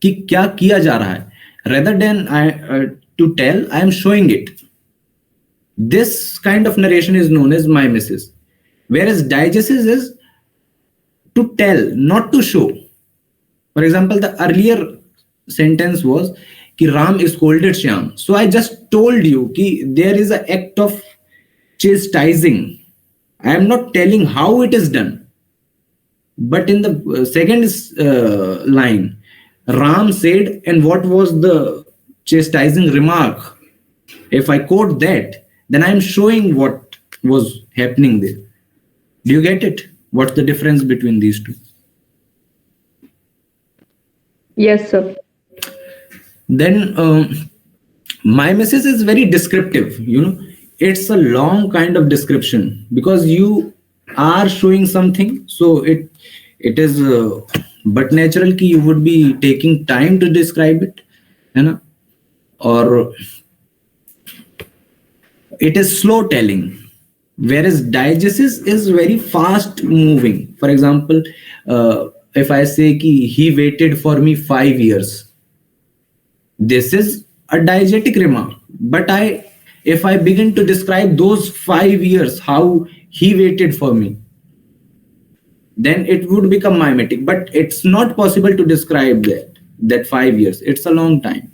कि क्या किया जा रहा है, rather than to tell I am showing it. This kind of narration is known as mimesis, whereas diegesis is to tell, not to show. For example, the earlier sentence was कि Ram scolded Shyam. So I just told you कि there is an act of chastising. I am not telling how it is done. But in the second line, Ram said, and what was the chastising remark? If I quote that, then I am showing what was happening there. Do you get it? What's the difference between these two? Yes, sir. Then mimesis is very descriptive. It's a long kind of description because you are showing something, so it is but natural कि you would be taking time to describe it, है ना? Or it is slow telling, whereas diegesis is very fast moving. For example, if I say कि he waited for me 5 years, this is a diegetic remark, but if I begin to describe those 5 years, how he waited for me, then it would become mimetic. But it's not possible to describe that 5 years. It's a long time.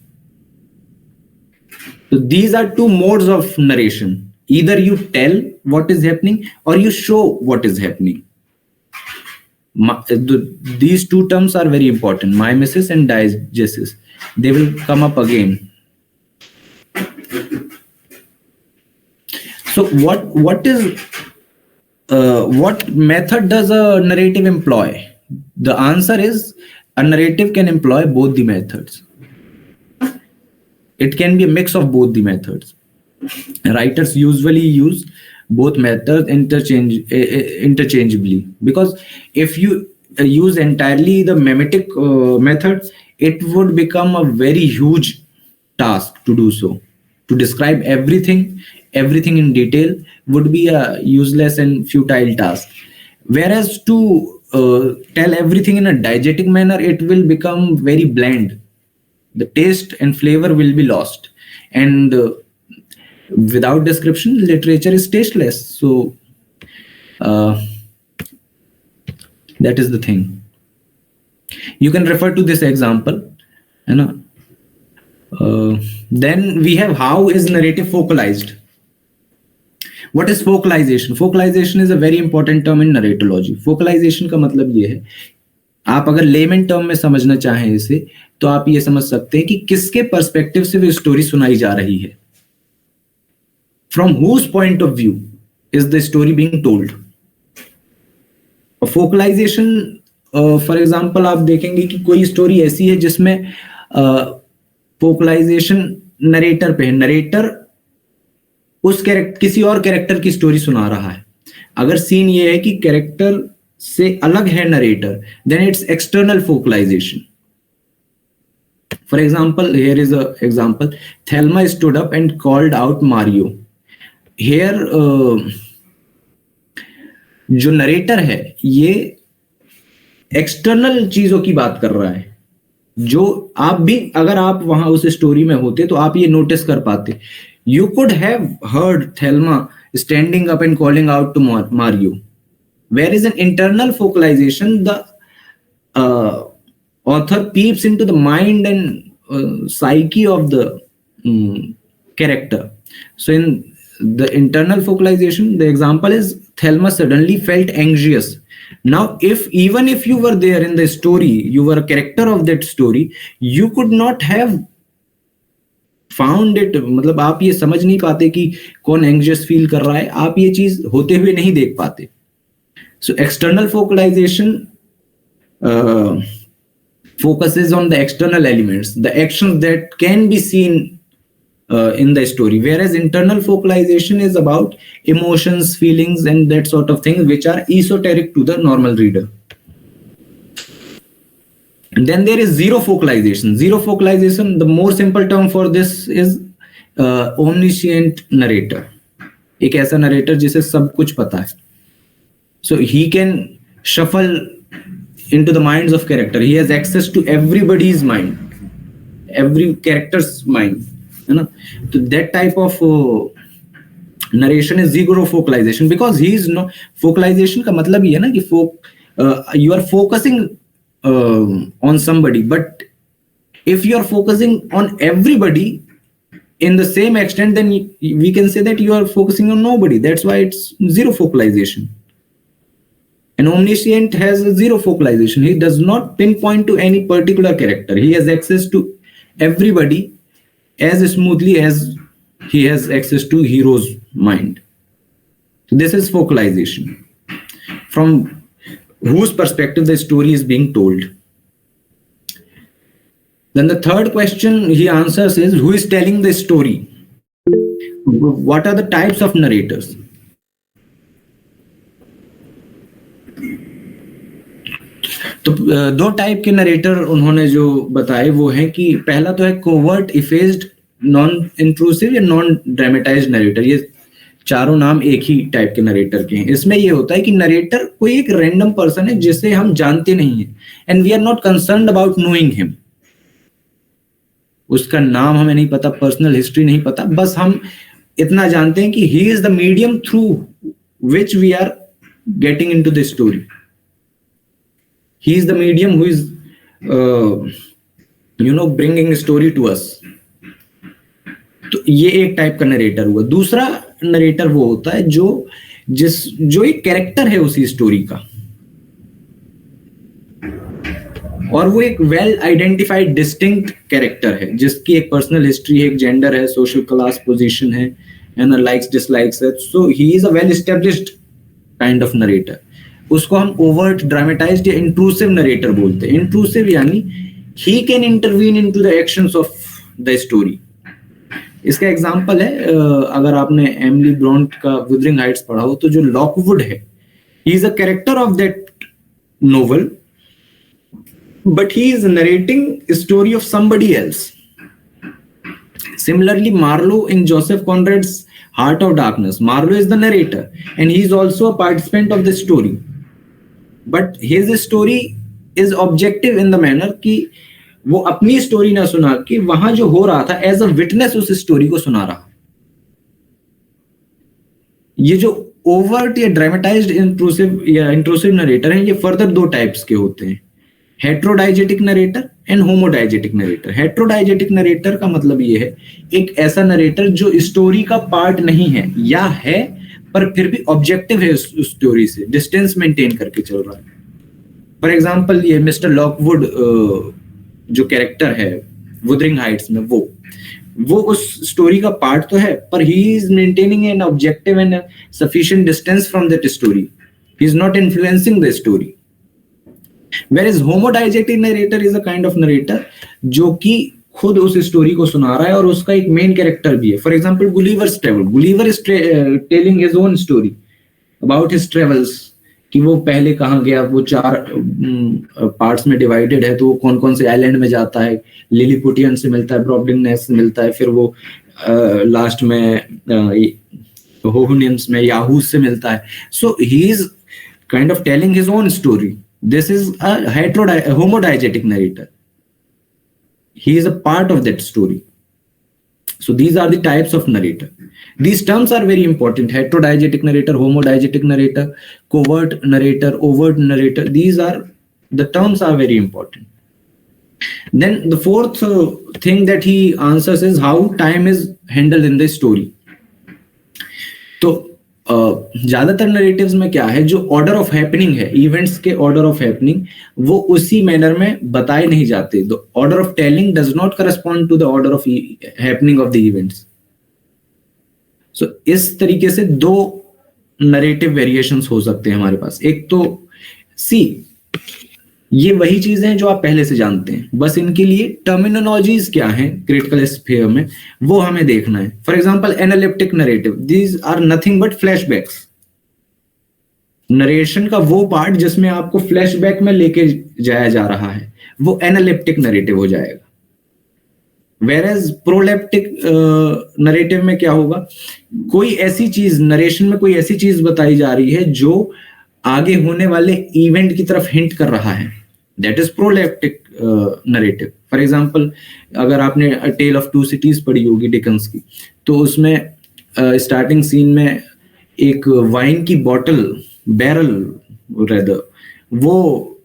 So these are two modes of narration. Either you tell what is happening or you show what is happening. These two terms are very important, mimesis and diegesis. They will come up again. So what method does a narrative employ? The answer is a narrative can employ both the methods. It can be a mix of both the methods. Writers usually use both methods interchangeably, because if you use entirely the mimetic method, it would become a very huge task to do so. To describe everything in detail would be a useless and futile task. Whereas to tell everything in a diegetic manner, it will become very bland. The taste and flavor will be lost, and without description, literature is tasteless. So that is the thing. You can refer to this example, you know. Then we have how is narrative focalized. What is focalization? Focalization is a very important term in narratology. Focalization का मतलब ये है, आप अगर lemon term में समझना चाहें इसे, तो आप ये समझ सकते हैं कि किसके पर्सपेक्टिव से वो स्टोरी सुनाई जा रही है. From whose point of view is the story being told? Focalization, for example आप देखेंगे कि कोई स्टोरी ऐसी है जिसमें फोकलाइजेशन नरेटर पे है. नरेटर उस किसी और कैरेक्टर की स्टोरी सुना रहा है. अगर सीन ये है कि कैरेक्टर से अलग है narrator, then it's external focalization. For example, here is a example. Thelma stood up and called out Mario. Here जो नरेटर है ये एक्सटर्नल चीजों की बात कर रहा है, जो आप भी अगर आप वहां उस स्टोरी में होते तो आप ये नोटिस कर पाते. You could have heard Thelma standing up and calling out to Mario. Where is an internal focalization, the author peeps into the mind and psyche of the character. So in the internal focalization, the example is Thelma suddenly felt anxious. Now, even if you were there in the story, you were a character of that story, you could not have found it. मतलब आप ये समझ नहीं पाते कि कौन anxious feel कर रहा है, आप ये चीज होते हुए नहीं देख पाते. So external focalization focuses on the external elements, the actions that can be seen in the story, whereas internal focalization is about emotions, feelings, and that sort of things which are esoteric to the normal reader. And then there is zero focalization. Zero focalization, the more simple term for this is omniscient narrator. एक ऐसा narrator जिसे सब कुछ पता है. So he can shuffle into the minds of character. He has access to everybody's mind, every character's mind. You know, so that type of narration is zero focalization, because he is no focalization का मतलब ये है ना कि you are focusing on somebody, but if you are focusing on everybody in the same extent, then we can say that you are focusing on nobody. That's why it's zero focalization. An omniscient has zero focalization. He does not pinpoint to any particular character. He has access to everybody as smoothly as he has access to hero's mind. So this is focalization. From whose perspective the story is being told. Then the third question he answers is, who is telling the story? What are the types of narrators? तो दो type के narrator उन्होंने जो बताए वो है कि पहला तो है कोवर्ट इफेस्ड नॉन इंट्रूसिव या नॉन ड्रामेटाइज्ड नरेटर। ये चारों नाम एक ही टाइप के नरेटर के हैं। इसमें ये होता है कि नरेटर कोई एक रैंडम पर्सन है जिसे हम जानते नहीं हैं and we are not concerned about knowing him. उसका नाम हमें नहीं पता, पर्सनल हिस्ट्री नहीं पता, बस हम इतना जानते हैं कि he is the medium through which we are getting into the story. He is the medium who is, bringing a story to us. तो ये एक टाइप का नरेटर हुआ। दूसरा नरेटर वो होता है जो एक कैरेक्टर है उसी स्टोरी का, और वो एक वेल आइडेंटिफाइड डिस्टिंक्ट कैरेक्टर है जिसकी एक पर्सनल हिस्ट्री है, एक जेंडर है, सोशल क्लास पोजीशन है, एंड लाइक्स डिसलाइक्स है। So he is a well established kind of narrator. उसको हम ओवर्ट ड्रामेटाइज्ड या इंट्रूसिव नरेटर बोलते हैं। इंट्रूसिव यानी he can intervene into the actions of the story. इसका एग्जांपल है, अगर आपने एमिली ब्रॉन्ट का वुदरिंग हाइट्स पढ़ा हो तो जो लॉकवुड है, ही is a character of that novel but he is narrating story of somebody else. Similarly, Marlowe in Joseph Conrad's Heart of Darkness, Marlowe is the narrator and he is also a participant of the story. But his story is objective in the manner कि वो अपनी story ना सुना के वहां जो हो रहा था एज अ विटनेस उस स्टोरी को सुना रहा। ये जो ओवर्ट या ड्रामेटाइज्ड इंट्रूसिव नरेटर हैं, ये फर्दर दो टाइप्स के होते हैं, हेट्रोडाइजेटिक नरेटर एंड होमोडाइजेटिक नरेटर। हेट्रोडाइजेटिक नरेटर का मतलब ये है एक ऐसा नरेटर जो स्टोरी का पार्ट नहीं है या है पर फिर भी ऑब्जेक्टिव है उस स्टोरी से, डिस्टेंस मेंटेन करके चल रहा है। फॉर एग्जांपल ये मिस्टर लॉकवुड जो कैरेक्टर है वुदरिंग हाइट्स में, वो उस स्टोरी का पार्ट तो है पर he is maintaining an objective and sufficient distance from that story. He is not influencing the story. Whereas homodiagetic narrator is a kind of narrator जो कि खुद उस स्टोरी को सुना रहा है और उसका एक मेन कैरेक्टर भी है। For example Gulliver's travel, Gulliver is telling his own story about his travels, कि वो पहले कहाँ गया। वो 4 पार्ट्स में डिवाइडेड है, तो वो कौन कौन से आइलैंड में जाता है, लिलीपुटियन से मिलता है, ब्रॉबडिंगनेस से मिलता है, फिर वो लास्ट में होहुनियंस में याहूस से मिलता है। So he is kind of telling his own story. This is a homodiegetic narrator. He is a part of that story. So these are the types of narrator. These terms are very important. Heterodiegetic narrator, homodiegetic narrator, covert narrator, overt narrator. These are, the terms are very important. Then the fourth thing that he answers is how time is handled in the story. तो ज्यादातर narratives में क्या है, जो order of happening है, events के order of happening, वो उसी मैनर में बताए नहीं जाते। The order of telling does not correspond to the order of happening of the events. So इस तरीके से 2 नरेटिव वेरिएशंस हो सकते हैं हमारे पास। एक तो ये वही चीजें हैं जो आप पहले से जानते हैं, बस इनके लिए टर्मिनोलॉजीज क्या हैं क्रिटिकल स्फीयर में वो हमें देखना है। For example analeptic narrative, these are nothing but flashbacks. Narration का वो पार्ट जिसमें आपको फ्लैशबैक में लेके जाया जा रहा है वो एनालिप्टिक नरेटिव हो जाएगा। वेरएज प्रोलेप्टिक नरेटिव में क्या होगा, कोई ऐसी चीज, नरेशन में कोई ऐसी चीज बताई जा रही है जो आगे होने वाले इवेंट की तरफ हिंट कर रहा है, that is proleptic narrative. For example अगर आपने टेल ऑफ 2 सिटीज पढ़ी होगी डिकन्स की, तो उसमें स्टार्टिंग सीन में एक वाइन की बॉटल, बैरल रेदर, वो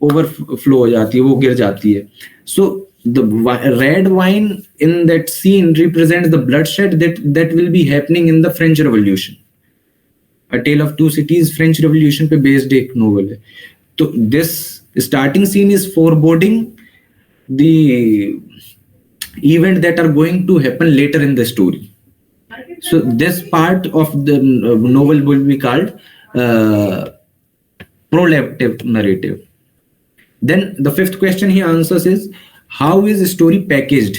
ओवरफ्लो हो जाती है, वो गिर जाती है। सो the red wine in that scene represents the bloodshed that will be happening in the French Revolution. A Tale of 2 Cities French Revolution पे based एक novel है। तो this starting scene is foreboding the event that are going to happen later in the story. So this part of the novel will be called proleptic narrative. Then the 5th question he answers is how is story packaged?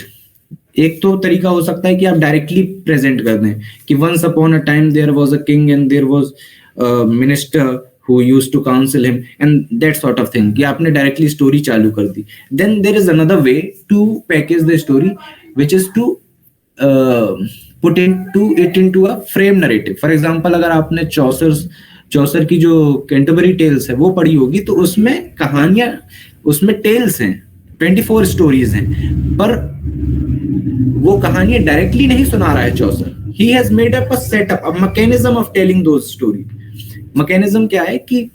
एक तो तरीका हो सकता है कि आप directly present कर दें कि once upon a time there was a king and there was a minister who used to counsel him and that sort of thing, कि आपने directly story चालू कर दी. Then there is another way to package the story, which is to put it into a frame narrative. For example, अगर आपने चौसर की जो Canterbury tales है वो पढ़ी होगी, तो उसमें कहानियां, उसमें टेल्स हैं, 24 स्टोरीज हैं, पर वो कहानियां डायरेक्टली नहीं सुना रहा है चौसर. He has made up a setup, a mechanism of telling those story. Mechanism क्या है कि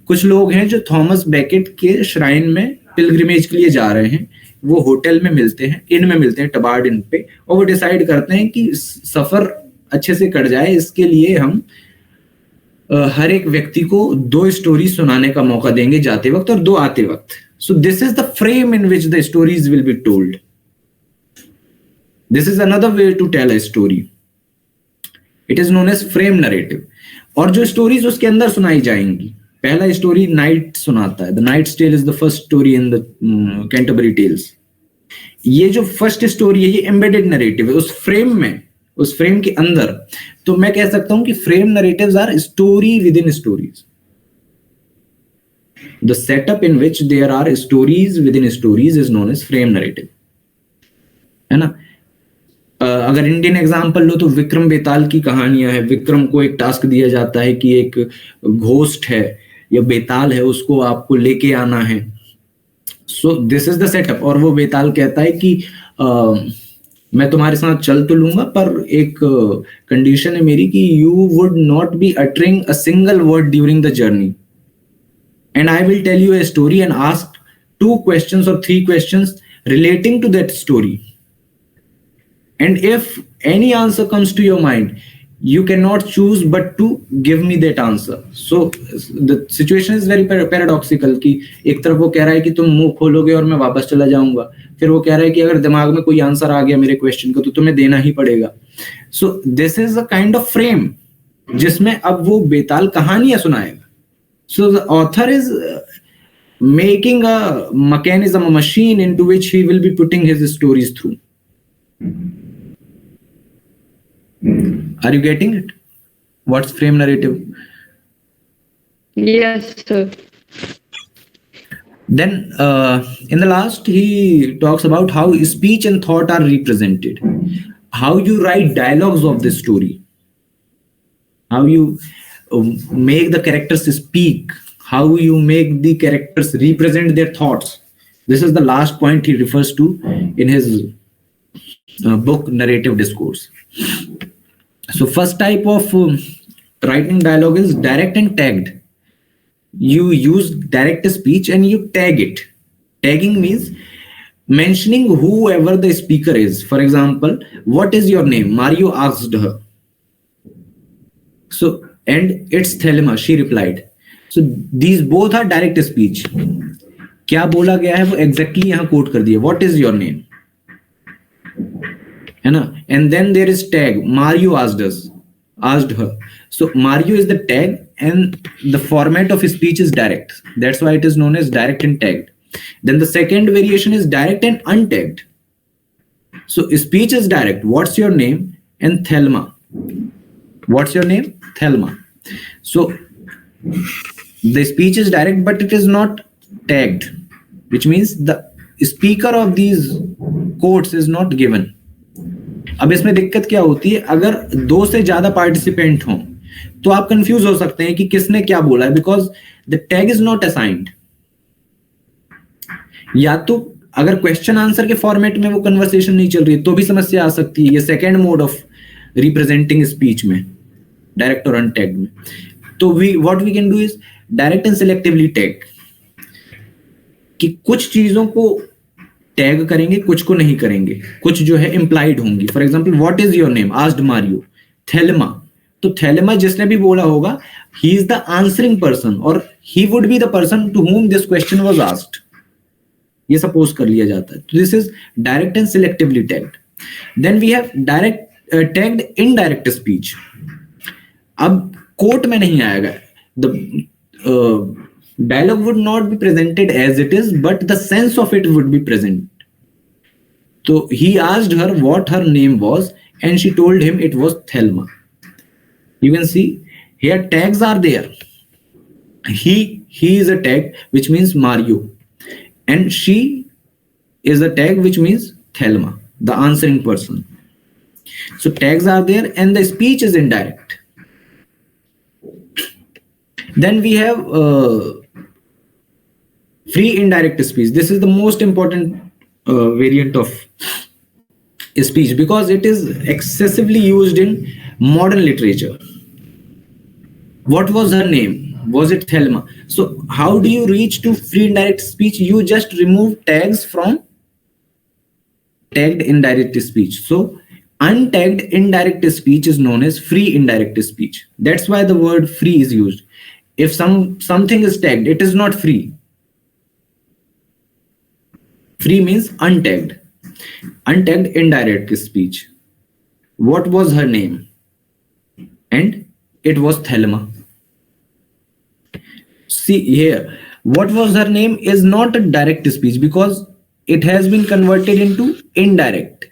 कुछ लोग हैं जो थॉमस बेकेट के श्राइन में पिलग्रिमेज के लिए जा रहे हैं, वो होटल में मिलते हैं, इन में मिलते हैं, टबार्ड इन पे, और वो डिसाइड करते हैं कि सफर अच्छे से कट जाए, इसके लिए हम हर एक व्यक्ति को 2 स्टोरी सुनाने का मौका देंगे जाते वक्त और 2 आते वक्त. So this is the frame in which the stories will be told. This is another way to tell a story. It is known as frame narrative. और जो स्टोरीज उसके अंदर सुनाई जाएंगी, पहला स्टोरी नाइट सुनाता है, the Knight's Tale is the first story in the Canterbury Tales. ये जो फर्स्ट स्टोरी है ये एम्बेडेड नरेटिव है उस फ्रेम में, उस फ्रेम के अंदर. तो मैं कह सकता हूं कि frame narratives are story within stories. The setup in which there are stories within stories is known as frame narrative, है ना. अगर इंडियन एग्जाम्पल लो तो विक्रम बेताल की कहानियां है. विक्रम को एक टास्क दिया जाता है कि एक घोस्ट है या बेताल है, उसको आपको लेके आना है. सो दिस इज द सेटअप. और वो बेताल कहता है कि मैं तुम्हारे साथ चल तो लूंगा, पर एक कंडीशन है मेरी कि you would not be uttering a single word during the journey, and I will tell you a story and ask 2 questions or 3 questions relating to that story. And if any answer comes to your mind, you cannot choose but to give me that answer. So the situation is very paradoxical कि एक तरफ वो कह रहा है कि तुम मुंह खोलोगे और मैं वापस चला जाऊंगा, फिर वो कह रहा है कि अगर दिमाग में कोई आंसर आ गया मेरे क्वेश्चन का तो तुम्हें देना ही पड़ेगा. So this is a kind of frame जिसमें अब वो बेताल कहानियां सुनाएगा. So the author is making a mechanism, a machine into which he will be putting his stories through. Are you getting it? What's frame narrative? Yes, sir. Then in the last he talks about how speech and thought are represented, how you write dialogues of this story, how you make the characters speak, how you make the characters represent their thoughts. This is the last point he refers to in his book Narrative Discourse. So first type of writing dialogue is direct and tagged. You use direct speech and you tag it. Tagging means mentioning whoever the speaker is. For example, what is your name? Mario asked her. So, and it's Thelma, she replied. So these both are direct speech. क्या बोला गया है वो exactly यहाँ quote कर दिया. What is your name? है ना. And then there is tag. Mario asked her. So Mario is the tag and the format of speech is direct. That's why it is known as direct and tagged. Then the second variation is direct and untagged. So speech is direct. What's your name? And Thelma. What's your name? Thelma. So the speech is direct, but it is not tagged, which means the speaker of these quotes is not given. अब इसमें दिक्कत क्या होती है, अगर 2 से ज्यादा participant हों तो आप कंफ्यूज हो सकते हैं कि किसने क्या बोला है, because the tag is not assigned. या तो अगर क्वेश्चन आंसर के फॉर्मेट में वो कन्वर्सेशन नहीं चल रही तो भी समस्या आ सकती है. ये second mode of representing speech में, डायरेक्ट और अनटैग्ड में. तो what we can do is direct and selectively tag, कि कुछ चीजों को टैग करेंगे, कुछ को नहीं करेंगे, कुछ जो है इंप्लाइड होंगी. For example, what is your name? Asked Mario. Thelma, तो थेल्मा जिसने भी बोला होगा, he is the answering person और he would be the person to whom this question was asked. ये सपोज कर लिया जाता है. तो this is direct and selectively tagged. Then we have direct tagged indirect speech. अब कोट में नहीं आएगा, the dialogue would not be presented as it is, but the sense of it would be present. So he asked her what her name was and she told him it was Thelma. You can see here tags are there. He is a tag which means Mario, and she is a tag which means Thelma, the answering person. So tags are there, and the speech is indirect. Then we have free indirect speech. This is the most important variant of speech because it is excessively used in modern literature. What was her name? Was it Thelma? So how do you reach to free indirect speech? You just remove tags from tagged indirect speech. So untagged indirect speech is known as free indirect speech. That's why the word free is used. If something is tagged, it is not free. Free means untagged. Untagged indirect speech. What was her name? And it was Thelma. See here, what was her name is not a direct speech because it has been converted into indirect.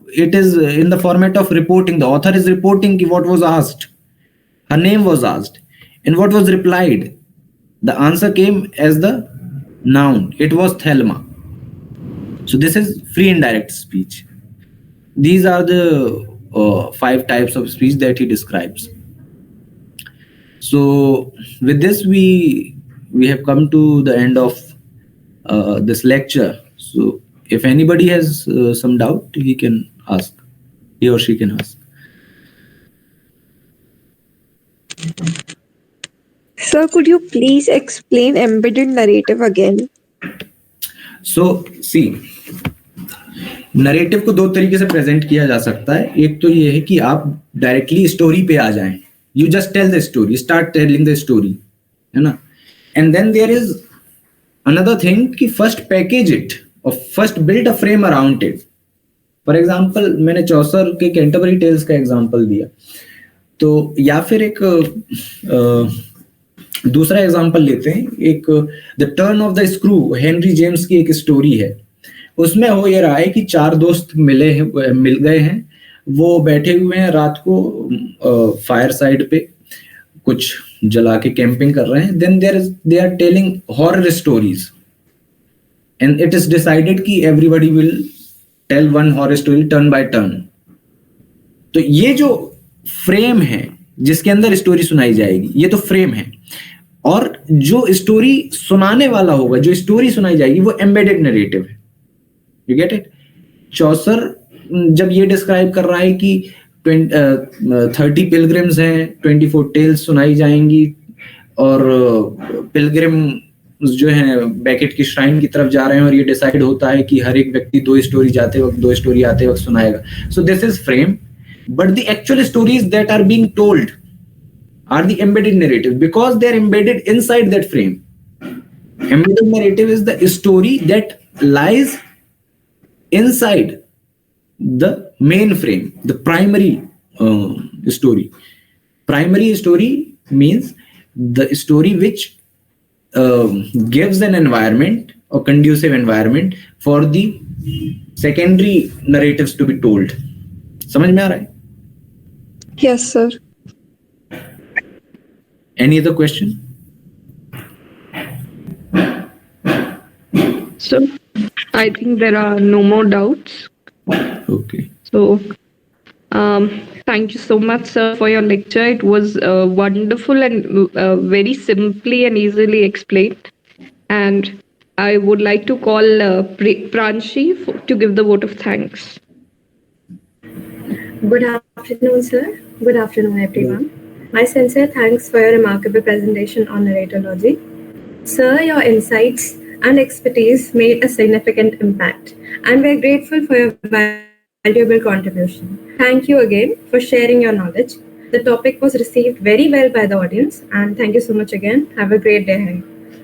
It is in the format of reporting. The author is reporting what was asked. Her name was asked. And what was replied? The answer came as the noun. It was Thelma. So this is free indirect speech. These are the 5 types of speech that he describes. So with this, we have come to the end of this lecture. So if anybody has some doubt, he can ask. He or she can ask. Sir, could you please explain embedded narrative again? So see, narrative को 2 तरीके से present किया जा सकता है. एक तो ये है कि आप डायरेक्टली स्टोरी पे आ जाएं. You just tell the story, start telling the story, है ना? And then there is another thing कि first package it or first build a frame around it. For example, मैंने चौसर के कैंटरबरी टेल्स का example दिया. तो या फिर एक दूसरा एग्जांपल लेते हैं. एक the turn off the screw, Henry James की एक स्टोरी है. उसमें हो ये रहा है कि 4 दोस्त मिल गए हैं. वो बैठे हुए हैं रात को फायर साइड पे कुछ जला के कैंपिंग कर रहे हैं. Then they are telling horror stories and it is decided कि everybody will tell one horror story turn by turn. तो ये जो फ्रेम है जिसके अंदर स्टोरी सुनाई जाएगी, ये तो फ्रेम है. और जो स्टोरी सुनाने वाला होगा, जो स्टोरी सुनाई जाएगी, वो एम्बेडेड नरेटिव है. You get it? चौसर जब ये डिस्क्राइब कर रहा है कि 30 पिलग्रिम्स हैं, 24 टेल्स सुनाई जाएंगी और पिलग्रिम जो है बैकेट की श्राइन की तरफ जा रहे हैं और ये डिसाइड होता है कि हर एक व्यक्ति 2 स्टोरी जाते वक्त 2 स्टोरी आते वक्त सुनाएगा. So this is frame, but the actual stories that are being told are the embedded narrative because they are embedded inside that frame. Embedded narrative is the story that lies inside the main frame, the primary story. Primary story means the story which gives an environment or conducive environment for the secondary narratives to be told. समझ में आ रहा है? Yes, sir. Any other question? So I think there are no more doubts. Okay. So thank you so much, sir, for your lecture. It was wonderful and very simply and easily explained. And I would like to call Pranshi to give the vote of thanks. Good afternoon, sir. Good afternoon, everyone. My sincere thanks for your remarkable presentation on narratology. Sir, your insights and expertise made a significant impact, and we're grateful for your valuable contribution. Thank you again for sharing your knowledge. The topic was received very well by the audience, and thank you so much again. Have a great day ahead.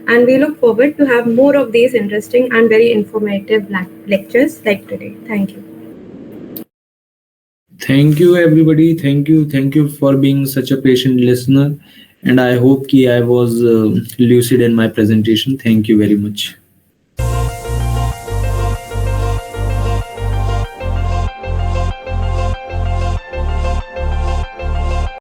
And we look forward to have more of these interesting and very informative lectures like today. Thank you. Thank you, everybody. Thank you for being such a patient listener. And I hope I was lucid in my presentation. Thank you very much.